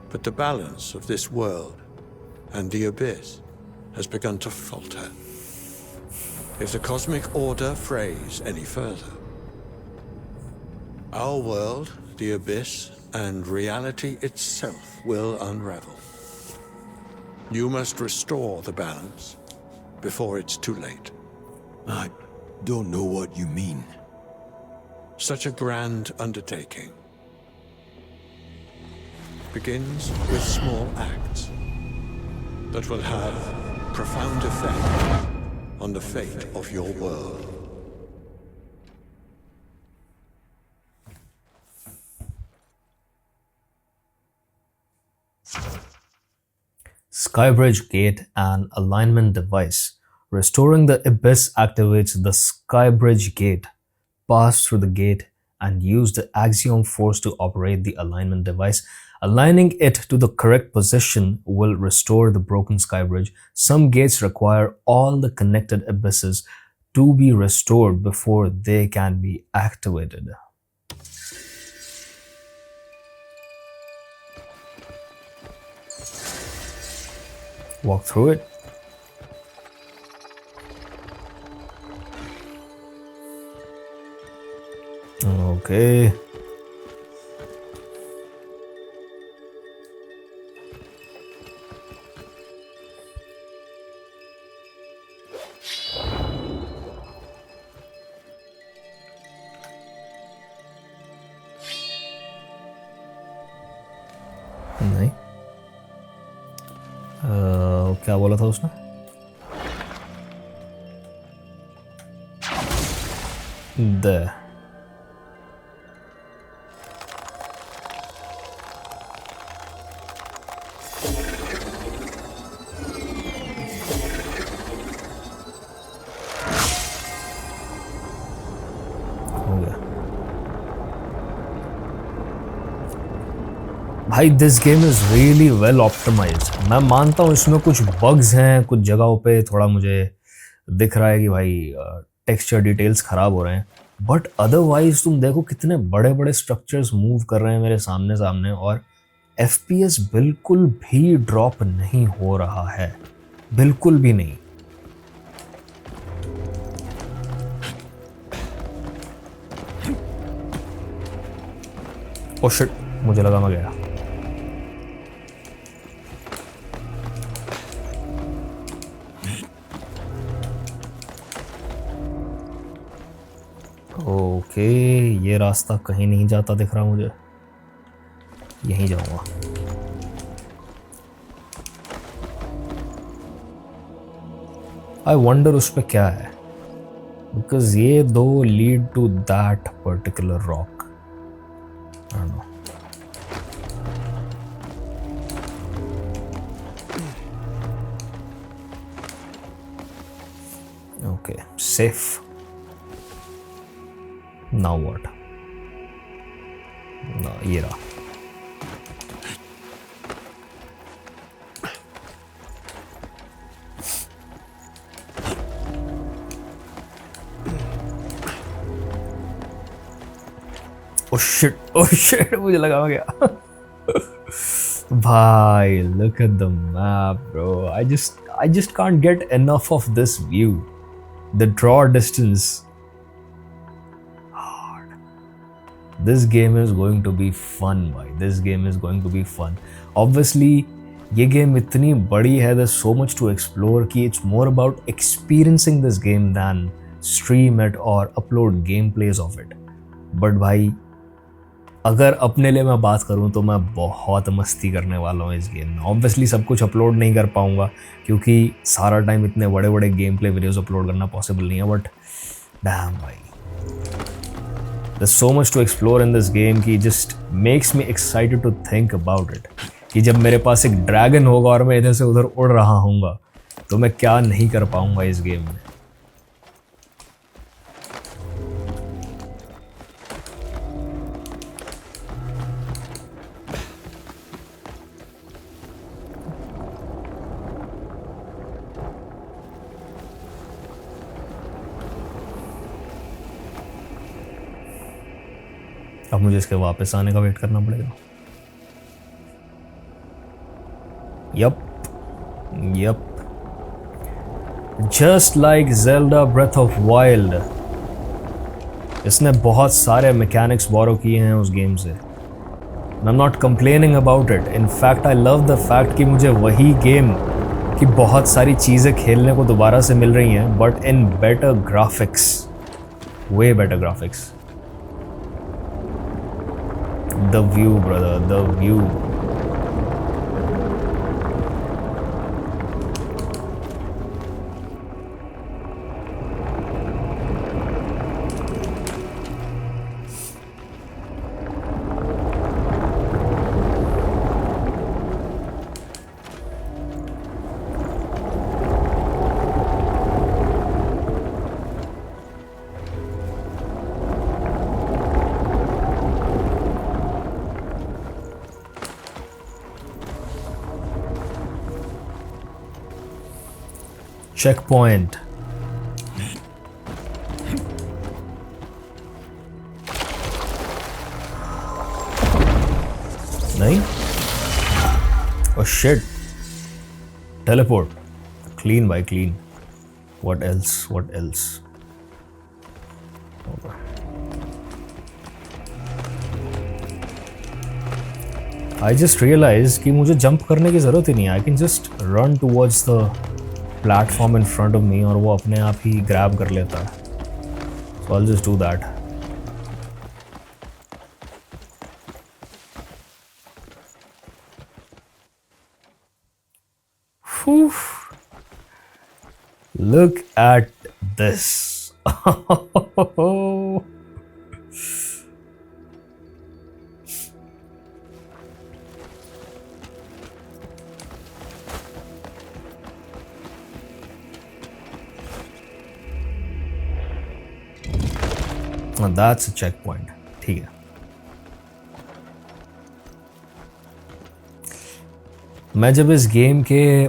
But the balance of this world and the Abyss has begun to falter. If the cosmic order frays any further, our world, the Abyss, and reality itself will unravel. You must restore the balance before it's too late. I don't know what you mean. Such a grand undertaking begins with small acts that will have profound effect on the fate of your world. Skybridge Gate and Alignment Device. Restoring the Abyss activates the Skybridge Gate. Pass through the gate and use the Axiom Force to operate the alignment device. Aligning it to the correct position will restore the broken Skybridge. Some gates require all the connected abysses to be restored before they can be activated. Walk through it. Okay. नहीं क्या बोला था उसने? There. भाई this game is really well optimized. मैं मानता हूँ इसमें कुछ बग्स हैं, कुछ जगहों पे थोड़ा मुझे दिख रहा है कि भाई टेक्सचर डिटेल्स ख़राब हो रहे हैं, बट अदरवाइज तुम देखो कितने बड़े बड़े स्ट्रक्चर्स मूव कर रहे हैं मेरे सामने सामने, और FPS बिल्कुल भी ड्रॉप नहीं हो रहा है, बिल्कुल भी नहीं। ओ शिट, मुझे लगा मैं गया। ओके, ये रास्ता कहीं नहीं जाता दिख रहा मुझे, यहीं जाऊंगा। आई वंडर उस पे क्या है, बिकॉज ये दो lead to that particular rock. I don't know. Okay, safe. Now what? No, ये रहा। Oh shit, मुझे लगा मैं गया। भाई, look at the map, bro. I just can't get enough of this view. The draw distance. Hard. This game is going to be fun, bhai. This game is going to be fun. Obviously, ये game इतनी बड़ी है, there's so much to explore कि it's more about experiencing this game than stream it or upload gameplays of it. But भाई, अगर अपने लिए मैं बात करूं तो मैं बहुत मस्ती करने वाला हूं इस गेम में। ऑब्वियसली सब कुछ अपलोड नहीं कर पाऊंगा क्योंकि सारा टाइम इतने बड़े बड़े गेम प्ले वीडियोज़ अपलोड करना पॉसिबल नहीं है, बट डैम भाई, there so much to explore in this game कि just makes me excited to think about it कि जब मेरे पास एक ड्रैगन होगा और मैं इधर से उधर उड़ रहा हूँगा तो मैं क्या नहीं कर पाऊँगा इस गेम में। अब मुझे इसके वापस आने का वेट करना पड़ेगा। Yup, just like Zelda breath of wild, इसने बहुत सारे मैकेनिक्स बोरो किए हैं उस गेम से। I am not complaining about it, in fact I love the fact कि मुझे वही गेम की बहुत सारी चीज़ें खेलने को दोबारा से मिल रही हैं, but in better graphics, way better graphics. The view, brother, the view. Checkpoint. नहीं? Oh shit. Teleport. Clean by clean. What else? What else? Okay. I just realized कि मुझे jump करने की ज़रूरत ही नहीं है. I can just run towards the platform in front of me और वो अपने आप ही ग्रैब कर लेता है। So I will just do that. Look at this. That's a checkpoint. ठीक है। मैं जब इस गेम के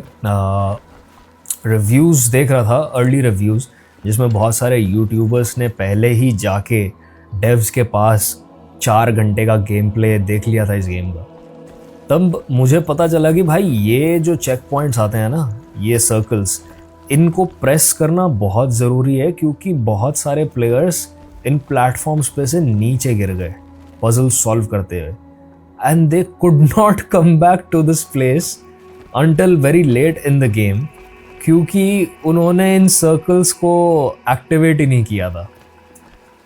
रिव्यूज़ देख रहा था, अर्ली रिव्यूज़, जिसमें बहुत सारे यूट्यूबर्स ने पहले ही जाके डेव्स के पास 4 घंटे का गेम प्ले देख लिया था इस गेम का, तब मुझे पता चला कि भाई ये जो चेक पॉइंट्स आते हैं ना, ये सर्कल्स, इनको प्रेस करना बहुत ज़रूरी है, क्योंकि बहुत सारे प्लेयर्स इन प्लेटफॉर्म्स पे से नीचे गिर गए पजल सॉल्व करते हुए, and they could not come back to this place until very late in the game, क्योंकि उन्होंने इन सर्कल्स को एक्टिवेट ही नहीं किया था।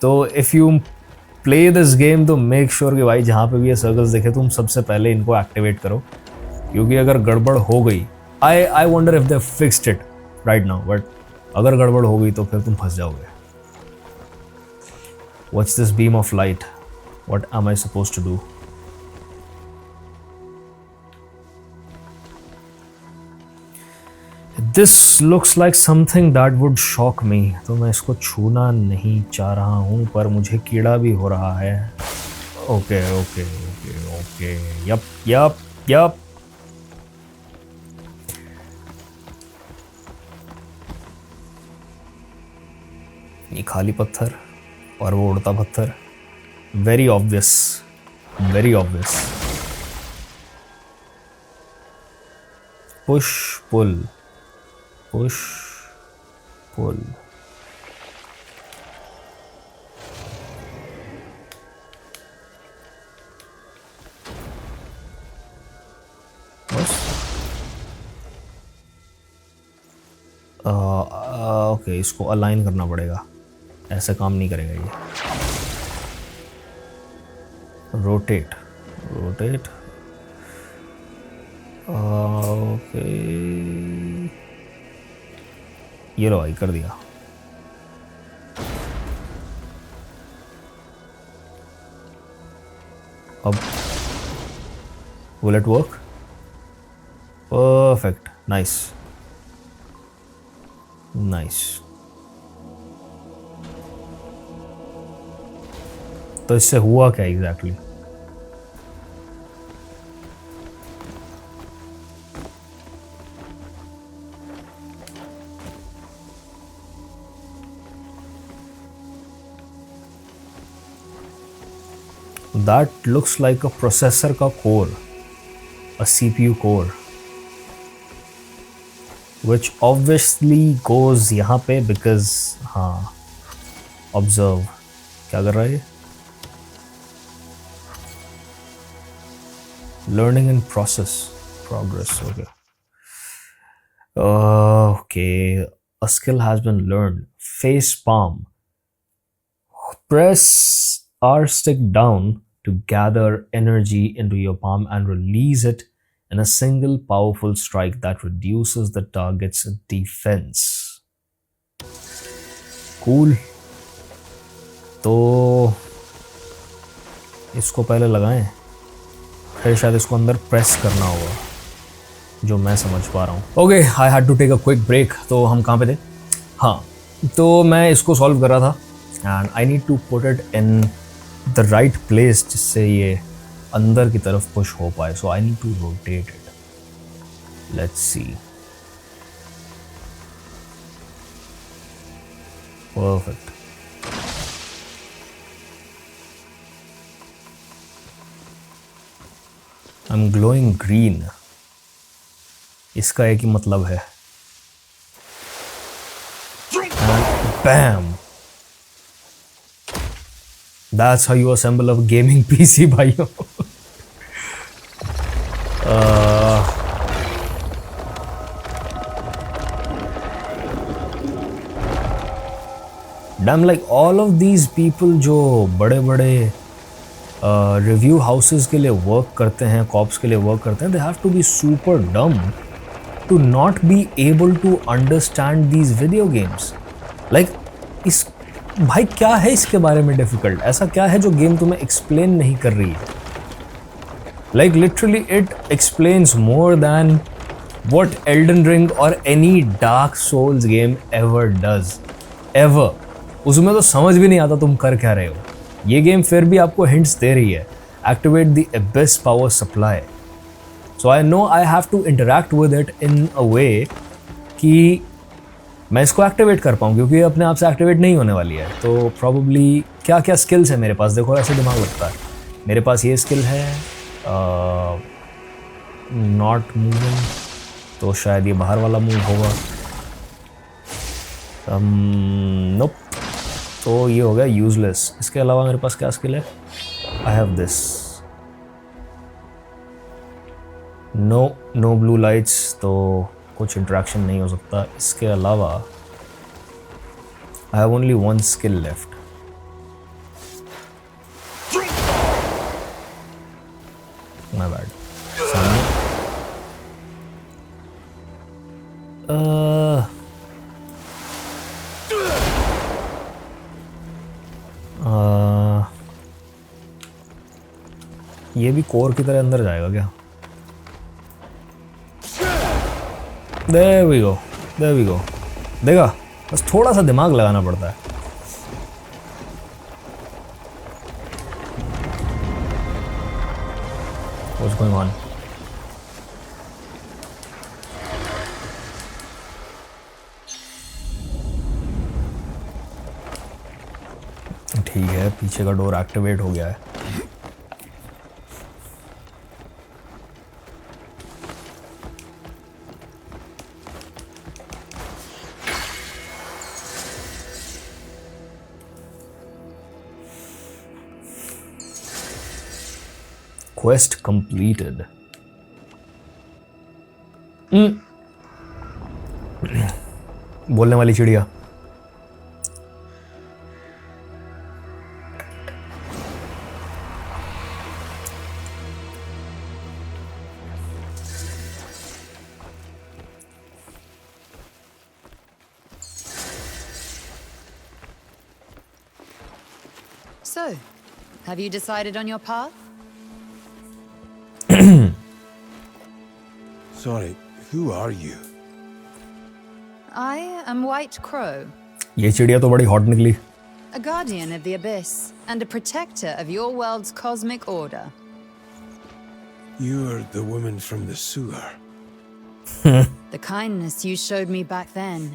तो if you play this game तो मेक श्योर कि भाई जहाँ पे भी ये सर्कल्स देखे तुम सबसे पहले इनको एक्टिवेट करो, क्योंकि अगर गड़बड़ हो गई, I wonder if they fixed it right now, but अगर गड़बड़ हो गई तो फिर तुम फंस जाओगे। What's this beam of light? What am I supposed to do? This looks like something that would shock me, तो मैं इसको छूना नहीं चाह रहा हूँ, पर मुझे कीड़ा भी हो रहा है। Okay okay okay okay, yup yup yup. ये खाली पत्थर और वो उड़ता पत्थर, very obvious, very obvious. Push pull, push pull, okay, इसको अलाइन करना पड़ेगा, ऐसे काम नहीं करेगा ये। रोटेट रोटेट, ओके, ये लो भाई, कर दिया। अब will it work? Perfect, nice nice. तो इससे हुआ क्या exactly? That looks like a processor का core, a CPU core, which obviously goes यहाँ पे because हाँ, observe, क्या कर रहा है? Learning in progress, okay. Okay, a skill has been learned. Face palm. Press R stick down to gather energy into your palm and release it in a single powerful strike that reduces the target's defense. Cool. तो इसको पहले लगाएं, फिर शायद इसको अंदर press करना होगा, जो मैं समझ पा रहा हूँ। Okay, I had to take a quick break. तो हम कहाँ पे थे? हाँ, तो मैं इसको सॉल्व कर रहा था and I need to put it in the right place, जिससे ये अंदर की तरफ पुश हो पाए। So I need to rotate it, let's see. Perfect. I am glowing green, इसका एक ही मतलब है, बैम, that's how you assemble a gaming PC, भाइयों। Damn, like all of these people जो बड़े बड़े रिव्यू हाउसेस के लिए वर्क करते हैं, कॉप्स के लिए वर्क करते हैं, they have to be super dumb to not be able to understand these video games. Like, इस भाई क्या है इसके बारे में डिफिकल्ट? ऐसा क्या है जो गेम तुम्हें एक्सप्लेन नहीं कर रही है? Like literally it explains more than what Elden Ring और any Dark Souls game ever does, ever. उसमें तो समझ भी नहीं आता तुम कर क्या रहे हो। ये गेम फिर भी आपको हिंट्स दे रही है, activate the abyss power supply, so I know I have to interact with it in a way कि मैं इसको एक्टिवेट कर पाऊँ, क्योंकि ये अपने आप से एक्टिवेट नहीं होने वाली है। तो प्रॉब्ली क्या क्या स्किल्स है मेरे पास, देखो ऐसे दिमाग लगता है। मेरे पास ये स्किल है नॉट मूविंग, तो शायद ये बाहर वाला मूव होगा। नोप, तो ये हो गया यूजलेस। इसके अलावा मेरे पास क्या स्किल है? I have this, no blue lights, तो कुछ इंटरेक्शन नहीं हो सकता। इसके अलावा I have only one skill left. My bad. ये भी कोर की तरह अंदर जाएगा क्या? There we go, there we go. देखा, बस थोड़ा सा दिमाग लगाना पड़ता है। What's going on? ठीक है, पीछे का डोर एक्टिवेट हो गया है। Quest completed. बोलने वाली चिड़िया। So, have you decided on your path? Sorry, who are you? I am White Crow, ये चिड़िया तो बड़ी हॉट निकली। a guardian of the abyss and a protector of your world's cosmic order. You're the woman from the sewer. The kindness you showed me back then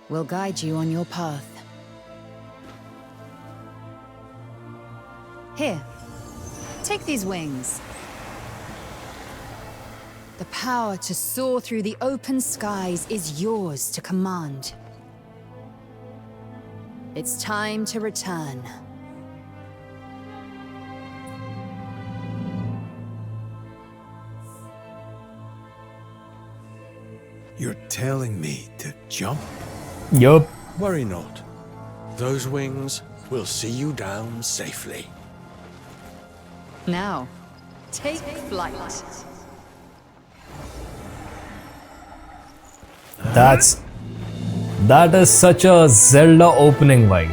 will guide you on your path. Here, take these wings. The power to soar through the open skies is yours to command. It's time to return. You're telling me to jump? Yup. Worry not. Those wings will see you down safely. Now, take flight. That is such a Zelda opening भाई।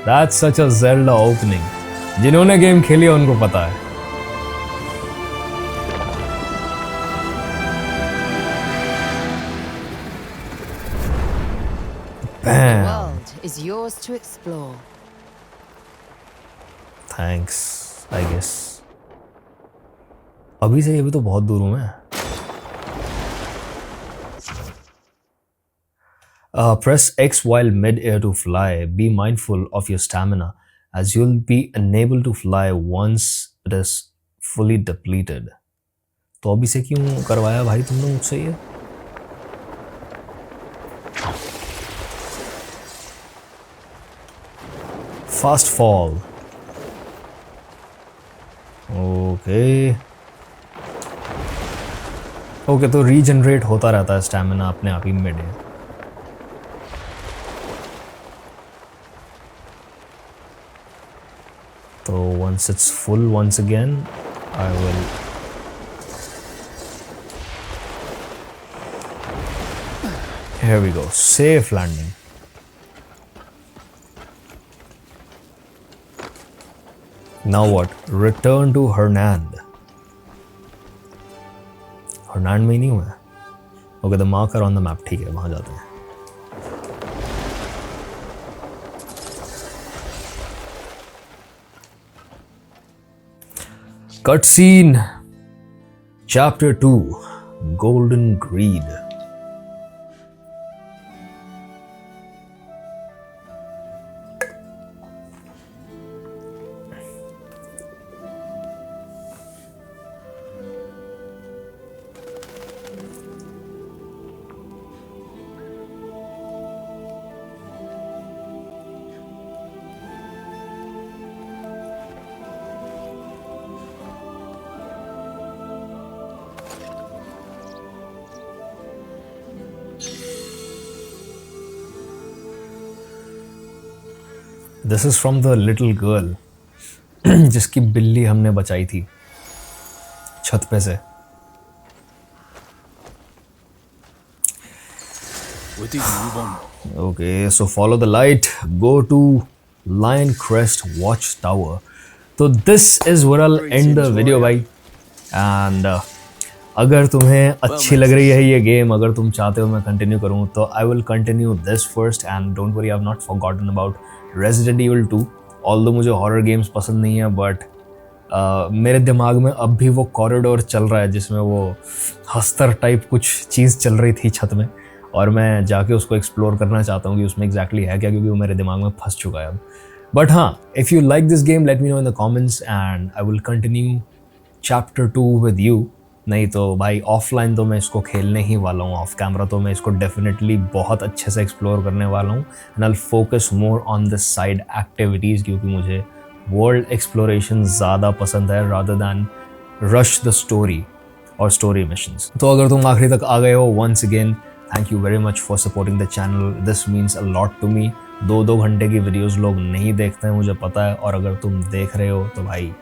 That's such a Zelda opening। जिन्होंने game खेली है उनको पता है। The world is yours to explore. Thanks, I guess। अभी से ये भी तो बहुत दूर हूँ मैं। Press X while mid-air to fly. Be mindful of your stamina, as you'll be unable to fly once it is fully depleted. तो अभी से क्यों करवाया भाई तुमने मुझसे ये? Fast fall. Okay. Okay, तो रीजनरेट होता रहता है स्टैमिना अपने आप ही mid-air. So once it's full once again, I will here we go, safe landing. Now what? Return to Hernand. Hernand में ही नहीं हुआ है? Okay, the marker on the map, ठीक है, वहाँ जाते हैं। Cutscene. Chapter 2, Golden Greed. This is from the little girl जिसकी बिल्ली हमने बचाई थी छत पे से. Where did you move on? Okay, so follow the light, go to Lion Crest Watchtower. So this is where I'll end the video भाई. And अगर तुम्हें अच्छी लग रही है ये गेम, अगर तुम चाहते हो मैं कंटिन्यू करूँ तो I will continue this first and don't worry, I've not forgotten about Resident Evil 2. Although मुझे हॉरर गेम्स पसंद नहीं है बट मेरे दिमाग में अब भी वो कॉरिडोर चल रहा है जिसमें वो हस्तर टाइप कुछ चीज़ चल रही थी छत में और मैं जाके उसको एक्सप्लोर करना चाहता हूँ कि उसमें एग्जैक्टली है क्या, क्योंकि वो मेरे दिमाग में फंस चुका है अब. बट हाँ, if you like this game let me know in the comments and I will continue chapter 2 with you. नहीं तो भाई ऑफलाइन तो मैं इसको खेलने ही वाला हूँ, ऑफ कैमरा तो मैं इसको डेफिनेटली बहुत अच्छे से एक्सप्लोर करने वाला हूँ. And I will focus more on the side activities क्योंकि मुझे वर्ल्ड एक्सप्लोरेशन ज़्यादा पसंद है rather than rush the story और स्टोरी मिशंस. तो अगर तुम आखिरी तक आ गए हो, once again thank you very much for supporting the channel. This means a lot to me. 2-2 घंटे की वीडियोज़ लोग नहीं देखते हैं, मुझे पता है, और अगर तुम देख रहे हो तो भाई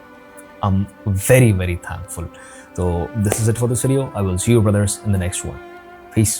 I am very very thankful. So this is it for this video. I will see you brothers in the next one. Peace.